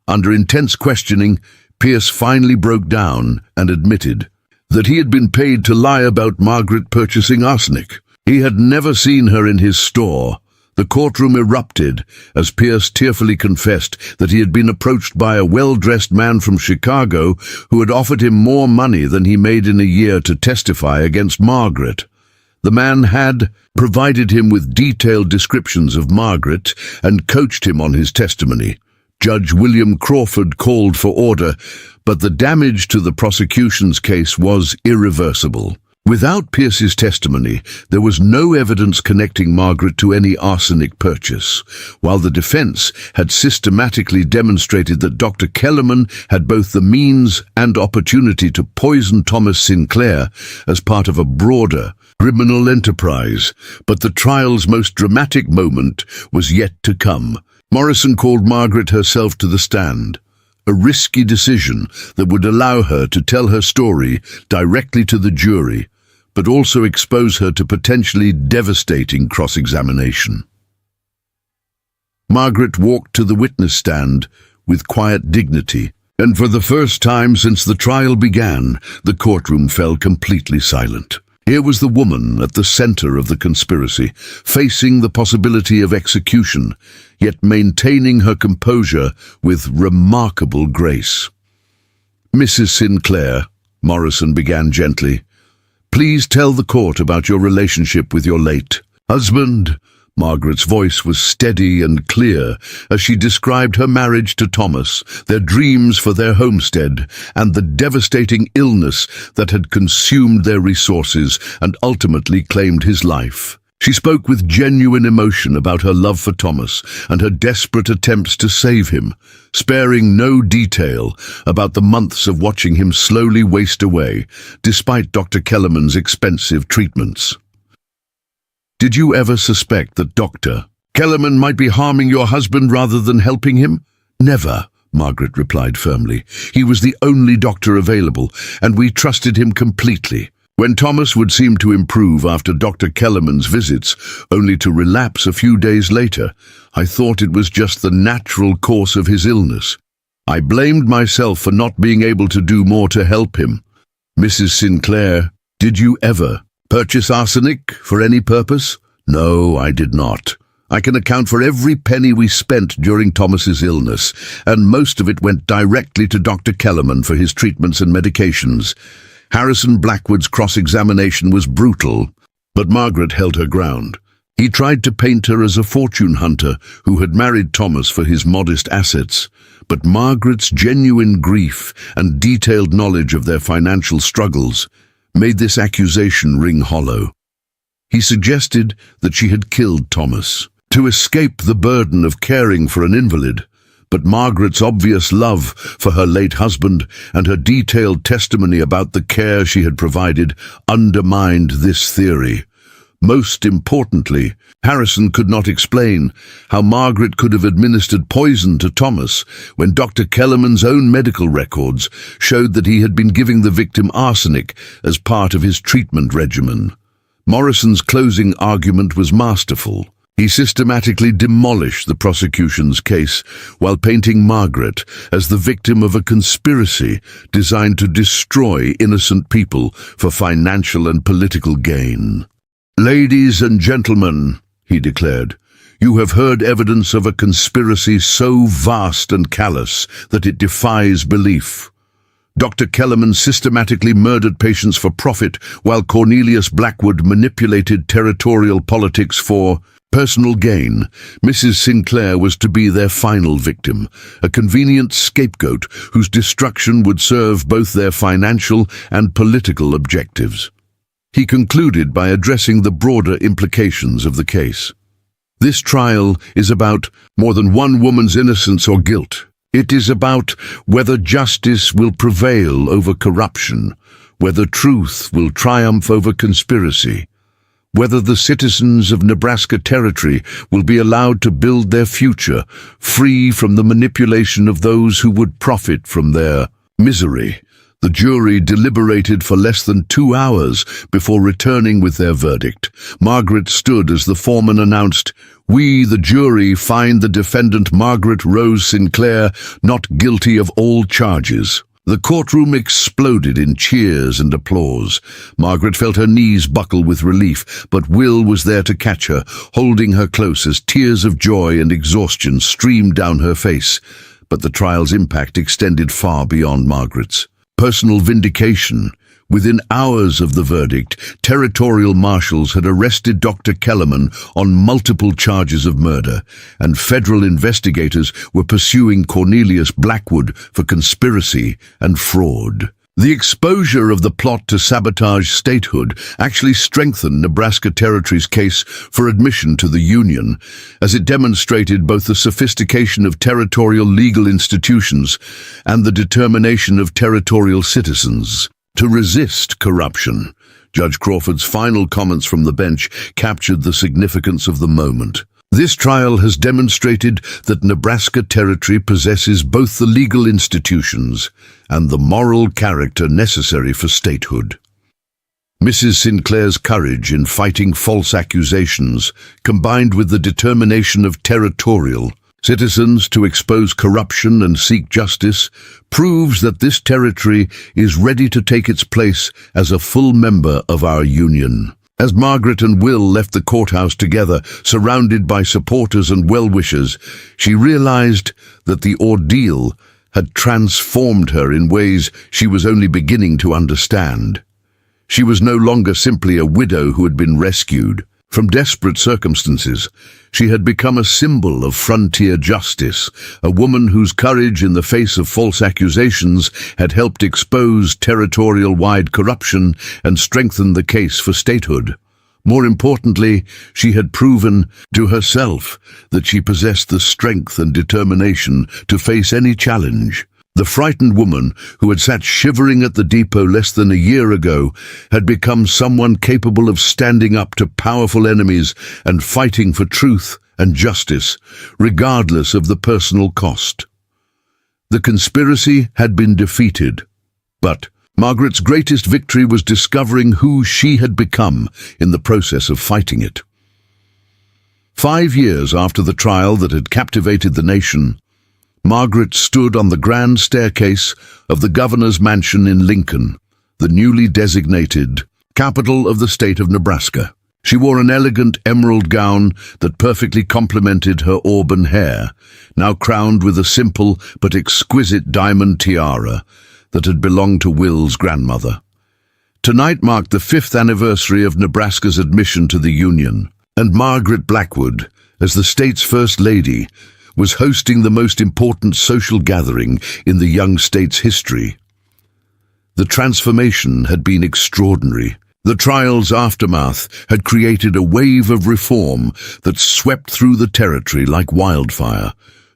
Under intense questioning, Pierce finally broke down and admitted, that he had been paid to lie about Margaret purchasing arsenic. He had never seen her in his store. The courtroom erupted as Pierce tearfully confessed that he had been approached by a well-dressed man from Chicago who had offered him more money than he made in a year to testify against Margaret. The man had provided him with detailed descriptions of Margaret and coached him on his testimony. Judge William Crawford called for order, but the damage to the prosecution's case was irreversible. Without Pierce's testimony, there was no evidence connecting Margaret to any arsenic purchase, while the defense had systematically demonstrated that Dr. Kellerman had both the means and opportunity to poison Thomas Sinclair as part of a broader criminal enterprise. But the trial's most dramatic moment was yet to come. Morrison called Margaret herself to the stand, a risky decision that would allow her to tell her story directly to the jury, but also expose her to potentially devastating cross-examination. Margaret walked to the witness stand with quiet dignity, and for the first time since the trial began, the courtroom fell completely silent. Here was the woman at the center of the conspiracy, facing the possibility of execution, yet maintaining her composure with remarkable grace. "Mrs. Sinclair," Morrison began gently, "please tell the court about your relationship with your late husband." Margaret's voice was steady and clear as she described her marriage to Thomas, their dreams for their homestead, and the devastating illness that had consumed their resources and ultimately claimed his life. She spoke with genuine emotion about her love for Thomas and her desperate attempts to save him, sparing no detail about the months of watching him slowly waste away, despite Dr. Kellerman's expensive treatments. "Did you ever suspect that Dr. Kellerman might be harming your husband rather than helping him?" "Never," Margaret replied firmly. "He was the only doctor available, and we trusted him completely. When Thomas would seem to improve after Dr. Kellerman's visits, only to relapse a few days later, I thought it was just the natural course of his illness. I blamed myself for not being able to do more to help him. Mrs. Sinclair, did you ever purchase arsenic for any purpose?" "No, I did not. I can account for every penny we spent during Thomas's illness, and most of it went directly to Dr. Kellerman for his treatments and medications." Harrison Blackwood's cross-examination was brutal, but Margaret held her ground. He tried to paint her as a fortune hunter who had married Thomas for his modest assets, but Margaret's genuine grief and detailed knowledge of their financial struggles made this accusation ring hollow. He suggested that she had killed Thomas to escape the burden of caring for an invalid, but Margaret's obvious love for her late husband and her detailed testimony about the care she had provided undermined this theory. Most importantly, Harrison could not explain how Margaret could have administered poison to Thomas when Dr. Kellerman's own medical records showed that he had been giving the victim arsenic as part of his treatment regimen. Morrison's closing argument was masterful. He systematically demolished the prosecution's case while painting Margaret as the victim of a conspiracy designed to destroy innocent people for financial and political gain. "Ladies and gentlemen," he declared, "you have heard evidence of a conspiracy so vast and callous that it defies belief. Dr. Kellerman systematically murdered patients for profit, while Cornelius Blackwood manipulated territorial politics for personal gain. Mrs. Sinclair was to be their final victim, a convenient scapegoat whose destruction would serve both their financial and political objectives." He concluded by addressing the broader implications of the case. "This trial is about more than one woman's innocence or guilt. It is about whether justice will prevail over corruption, whether truth will triumph over conspiracy, whether the citizens of Nebraska Territory will be allowed to build their future free from the manipulation of those who would profit from their misery." The jury deliberated for less than 2 hours before returning with their verdict. Margaret stood as the foreman announced, "We, the jury, find the defendant Margaret Rose Sinclair not guilty of all charges." The courtroom exploded in cheers and applause. Margaret felt her knees buckle with relief, but Will was there to catch her, holding her close as tears of joy and exhaustion streamed down her face. But the trial's impact extended far beyond Margaret's. Personal vindication. Within hours of the verdict, territorial marshals had arrested Dr. Kellerman on multiple charges of murder, and federal investigators were pursuing Cornelius Blackwood for conspiracy and fraud. The exposure of the plot to sabotage statehood actually strengthened Nebraska Territory's case for admission to the Union, as it demonstrated both the sophistication of territorial legal institutions and the determination of territorial citizens to resist corruption. Judge Crawford's final comments from the bench captured the significance of the moment. This trial has demonstrated that Nebraska Territory possesses both the legal institutions and the moral character necessary for statehood. Mrs. Sinclair's courage in fighting false accusations, combined with the determination of territorial citizens to expose corruption and seek justice, proves that this territory is ready to take its place as a full member of our union. As Margaret and Will left the courthouse together, surrounded by supporters and well-wishers, she realized that the ordeal had transformed her in ways she was only beginning to understand. She was no longer simply a widow who had been rescued from desperate circumstances. She had become a symbol of frontier justice, a woman whose courage in the face of false accusations had helped expose territorial-wide corruption and strengthen the case for statehood. More importantly, she had proven to herself that she possessed the strength and determination to face any challenge. The frightened woman who had sat shivering at the depot less than a year ago had become someone capable of standing up to powerful enemies and fighting for truth and justice, regardless of the personal cost. The conspiracy had been defeated, but Margaret's greatest victory was discovering who she had become in the process of fighting it. 5 years after the trial that had captivated the nation, Margaret stood on the grand staircase of the governor's mansion in Lincoln, the newly designated capital of the state of Nebraska. She wore an elegant emerald gown that perfectly complemented her auburn hair, now crowned with a simple but exquisite diamond tiara that had belonged to Will's grandmother. Tonight marked the 5th anniversary of Nebraska's admission to the Union, and Margaret Blackwood, as the state's First Lady, was hosting the most important social gathering in the young state's history. The transformation had been extraordinary. The trial's aftermath had created a wave of reform that swept through the territory like wildfire.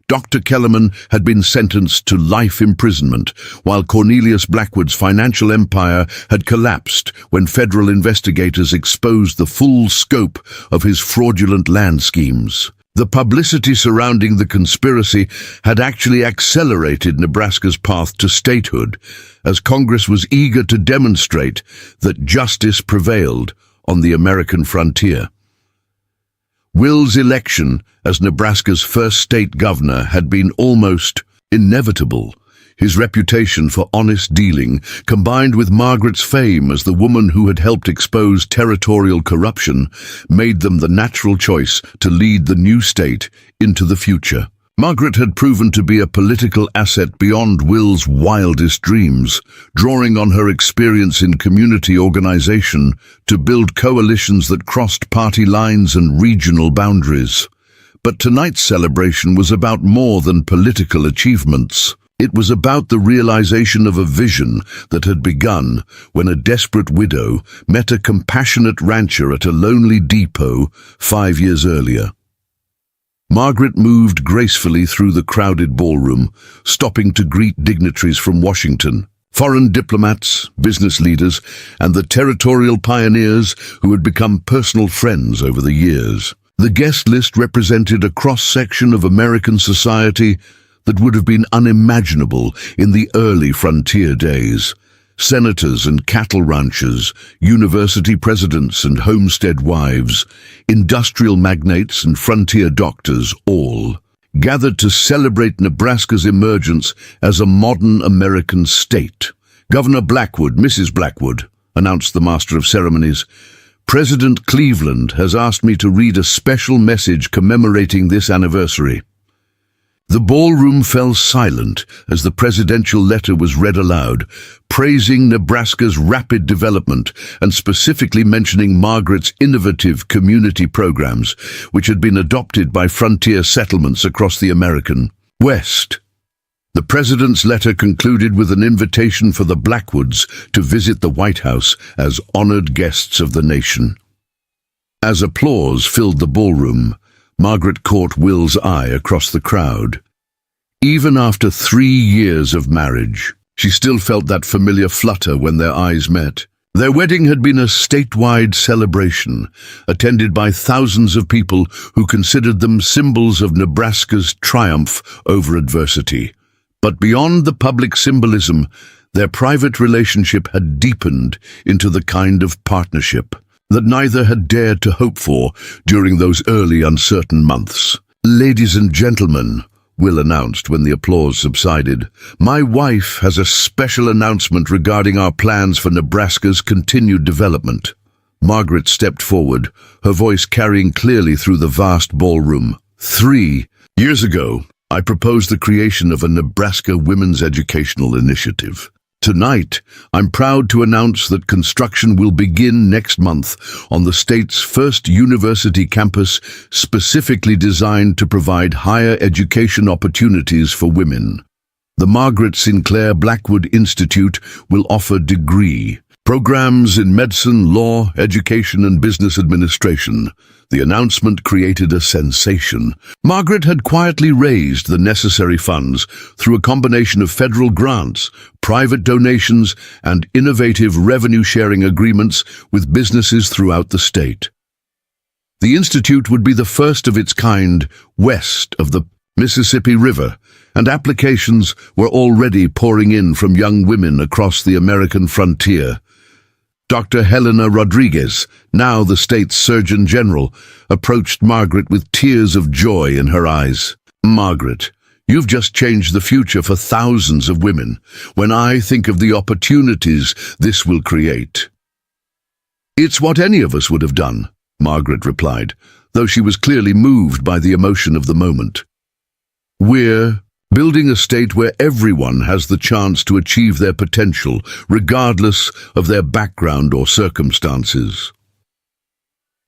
Dr. Kellerman had been sentenced to life imprisonment, while Cornelius Blackwood's financial empire had collapsed when federal investigators exposed the full scope of his fraudulent land schemes. The publicity surrounding the conspiracy had actually accelerated Nebraska's path to statehood, as Congress was eager to demonstrate that justice prevailed on the American frontier. Will's election as Nebraska's first state governor had been almost inevitable. His reputation for honest dealing, combined with Margaret's fame as the woman who had helped expose territorial corruption, made them the natural choice to lead the new state into the future. Margaret had proven to be a political asset beyond Will's wildest dreams, drawing on her experience in community organization to build coalitions that crossed party lines and regional boundaries. But tonight's celebration was about more than political achievements. It was about the realization of a vision that had begun when a desperate widow met a compassionate rancher at a lonely depot 5 years earlier. Margaret moved gracefully through the crowded ballroom, stopping to greet dignitaries from Washington, foreign diplomats, business leaders, and the territorial pioneers who had become personal friends over the years. The guest list represented a cross-section of American society that would have been unimaginable in the early frontier days. Senators and cattle ranchers, university presidents and homestead wives, industrial magnates and frontier doctors, all gathered to celebrate Nebraska's emergence as a modern American state. "Governor Blackwood, Mrs. Blackwood," announced the Master of Ceremonies, "President Cleveland has asked me to read a special message commemorating this anniversary." The ballroom fell silent as the presidential letter was read aloud, praising Nebraska's rapid development and specifically mentioning Margaret's innovative community programs, which had been adopted by frontier settlements across the American West. The president's letter concluded with an invitation for the Blackwoods to visit the White House as honored guests of the nation. As applause filled the ballroom, Margaret caught Will's eye across the crowd. Even after 3 years of marriage, she still felt that familiar flutter when their eyes met. Their wedding had been a statewide celebration, attended by thousands of people who considered them symbols of Nebraska's triumph over adversity. But beyond the public symbolism, their private relationship had deepened into the kind of partnership that neither had dared to hope for during those early uncertain months. "Ladies and gentlemen," Will announced when the applause subsided, "my wife has a special announcement regarding our plans for Nebraska's continued development." Margaret stepped forward, her voice carrying clearly through the vast ballroom. 3 years ago, I proposed the creation of a Nebraska Women's Educational Initiative. Tonight, I'm proud to announce that construction will begin next month on the state's first university campus specifically designed to provide higher education opportunities for women. The Margaret Sinclair Blackwood Institute will offer degree programs in medicine, law, education, and business administration. The announcement created a sensation. Margaret had quietly raised the necessary funds through a combination of federal grants, private donations, and innovative revenue-sharing agreements with businesses throughout the state. The institute would be the first of its kind west of the Mississippi River, and applications were already pouring in from young women across the American frontier. Dr. Helena Rodriguez, now the state's Surgeon General, approached Margaret with tears of joy in her eyes. "Margaret, you've just changed the future for thousands of women. When I think of the opportunities this will create." "It's what any of us would have done," Margaret replied, though she was clearly moved by the emotion of the moment. "We're building a state where everyone has the chance to achieve their potential, regardless of their background or circumstances."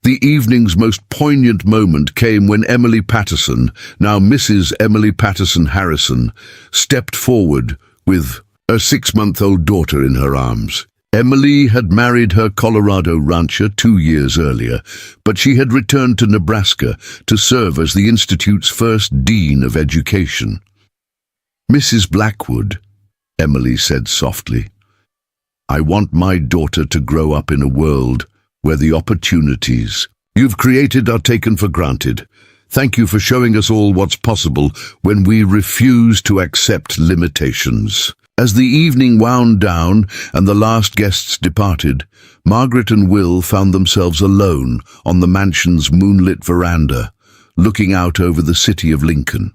The evening's most poignant moment came when Emily Patterson, now Mrs. Emily Patterson Harrison, stepped forward with a 6-month-old daughter in her arms. Emily had married her Colorado rancher 2 years earlier, but she had returned to Nebraska to serve as the Institute's first Dean of Education. "Mrs. Blackwood," Emily said softly, "I want my daughter to grow up in a world where the opportunities you've created are taken for granted. Thank you for showing us all what's possible when we refuse to accept limitations." As the evening wound down and the last guests departed, Margaret and Will found themselves alone on the mansion's moonlit veranda, looking out over the city of Lincoln.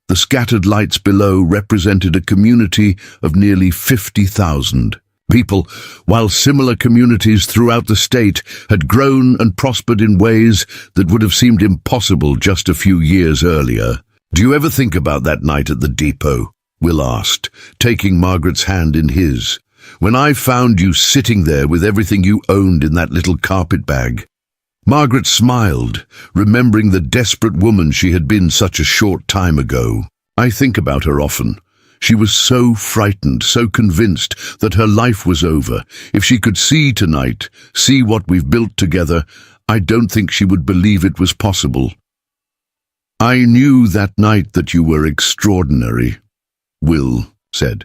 The scattered lights below represented a community of nearly 50,000 people, while similar communities throughout the state had grown and prospered in ways that would have seemed impossible just a few years earlier. "Do you ever think about that night at the depot?" Will asked, taking Margaret's hand in his. "When I found you sitting there with everything you owned in that little carpet bag." Margaret smiled, remembering the desperate woman she had been such a short time ago. "I think about her often. She was so frightened, so convinced that her life was over. If she could see tonight, see what we've built together, I don't think she would believe it was possible." "I knew that night that you were extraordinary," Will said,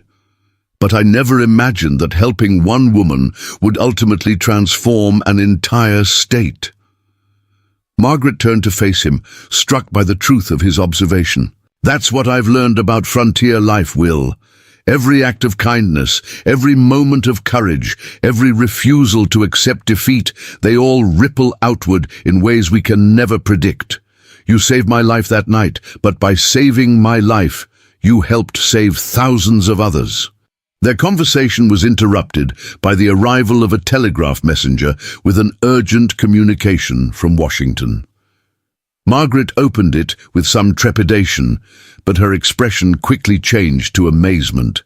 "but I never imagined that helping one woman would ultimately transform an entire state." Margaret turned to face him, struck by the truth of his observation. "That's what I've learned about frontier life, Will. Every act of kindness, every moment of courage, every refusal to accept defeat, they all ripple outward in ways we can never predict. You saved my life that night, but by saving my life, you helped save thousands of others." Their conversation was interrupted by the arrival of a telegraph messenger with an urgent communication from Washington. Margaret opened it with some trepidation, but her expression quickly changed to amazement.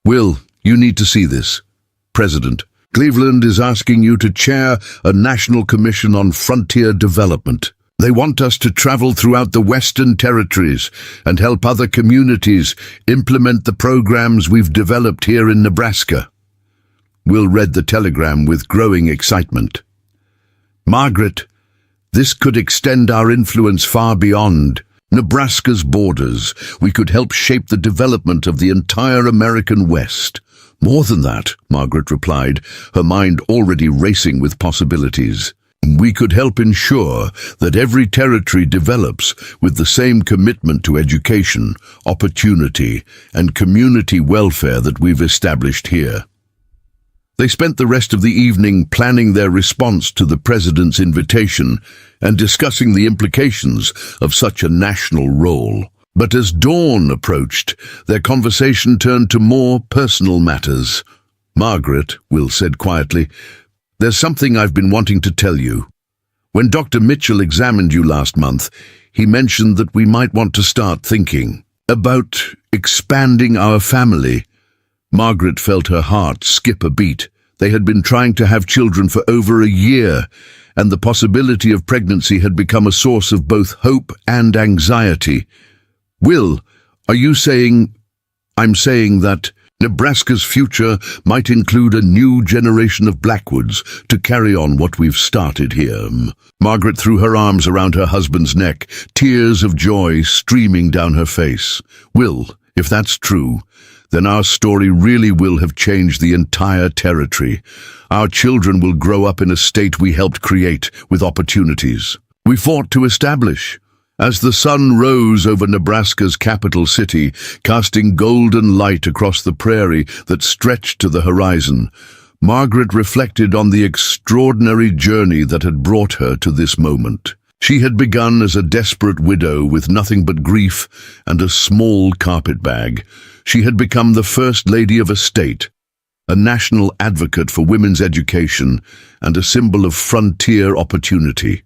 "Will, you need to see this. President, Cleveland is asking you to chair a national commission on frontier development. They want us to travel throughout the Western Territories and help other communities implement the programs we've developed here in Nebraska." Will read the telegram with growing excitement. "Margaret, this could extend our influence far beyond Nebraska's borders. We could help shape the development of the entire American West." "More than that," Margaret replied, her mind already racing with possibilities. "We could help ensure that every territory develops with the same commitment to education, opportunity, and community welfare that we've established here." They spent the rest of the evening planning their response to the president's invitation and discussing the implications of such a national role. But as dawn approached, their conversation turned to more personal matters. "Margaret," Will said quietly, "there's something I've been wanting to tell you. When Dr. Mitchell examined you last month, he mentioned that we might want to start thinking about expanding our family." Margaret felt her heart skip a beat. They had been trying to have children for over a year, and the possibility of pregnancy had become a source of both hope and anxiety. "Will, are you saying—" "I'm saying that Nebraska's future might include a new generation of Blackwoods to carry on what we've started here." Margaret threw her arms around her husband's neck, tears of joy streaming down her face. "Will, if that's true, then our story really will have changed the entire territory. Our children will grow up in a state we helped create with opportunities we fought to establish." As the sun rose over Nebraska's capital city, casting golden light across the prairie that stretched to the horizon, Margaret reflected on the extraordinary journey that had brought her to this moment. She had begun as a desperate widow with nothing but grief and a small carpetbag. She had become the First Lady of a state, a national advocate for women's education, and a symbol of frontier opportunity.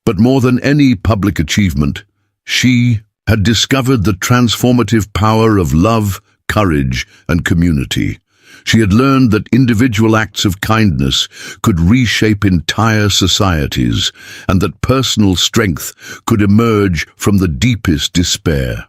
But more than any public achievement, she had discovered the transformative power of love, courage, and community. She had learned that individual acts of kindness could reshape entire societies, and that personal strength could emerge from the deepest despair.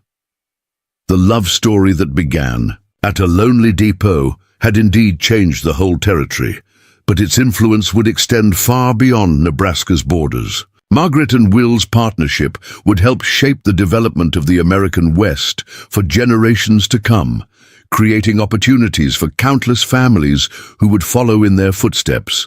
The love story that began at a lonely depot had indeed changed the whole territory, but its influence would extend far beyond Nebraska's borders. Margaret and Will's partnership would help shape the development of the American West for generations to come, creating opportunities for countless families who would follow in their footsteps.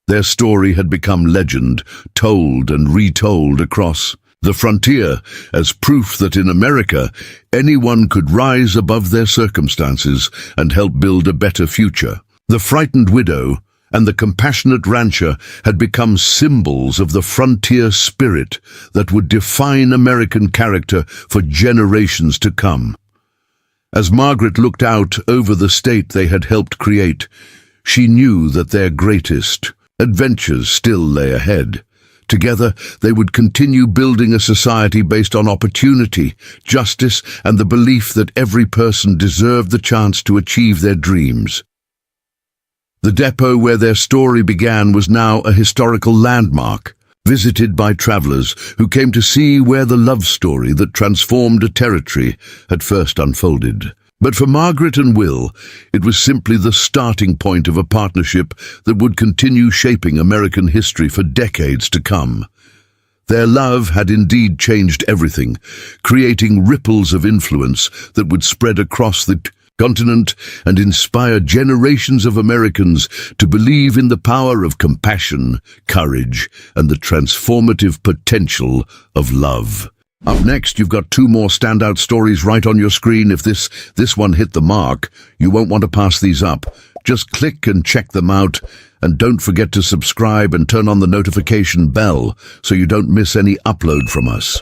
Their story had become legend, told and retold across the frontier as proof that in America, anyone could rise above their circumstances and help build a better future. The frightened widow and the compassionate rancher had become symbols of the frontier spirit that would define American character for generations to come. As Margaret looked out over the state they had helped create, she knew that their greatest adventures still lay ahead. Together, they would continue building a society based on opportunity, justice, and the belief that every person deserved the chance to achieve their dreams. The depot where their story began was now a historical landmark, visited by travelers who came to see where the love story that transformed a territory had first unfolded. But for Margaret and Will, it was simply the starting point of a partnership that would continue shaping American history for decades to come. Their love had indeed changed everything, creating ripples of influence that would spread across the continent and inspire generations of Americans to believe in the power of compassion, courage, and the transformative potential of love. Up next, you've got two more standout stories right on your screen. If this one hit the mark, you won't want to pass these up. Just click and check them out, And don't forget to subscribe and turn on the notification bell so you don't miss any upload from us.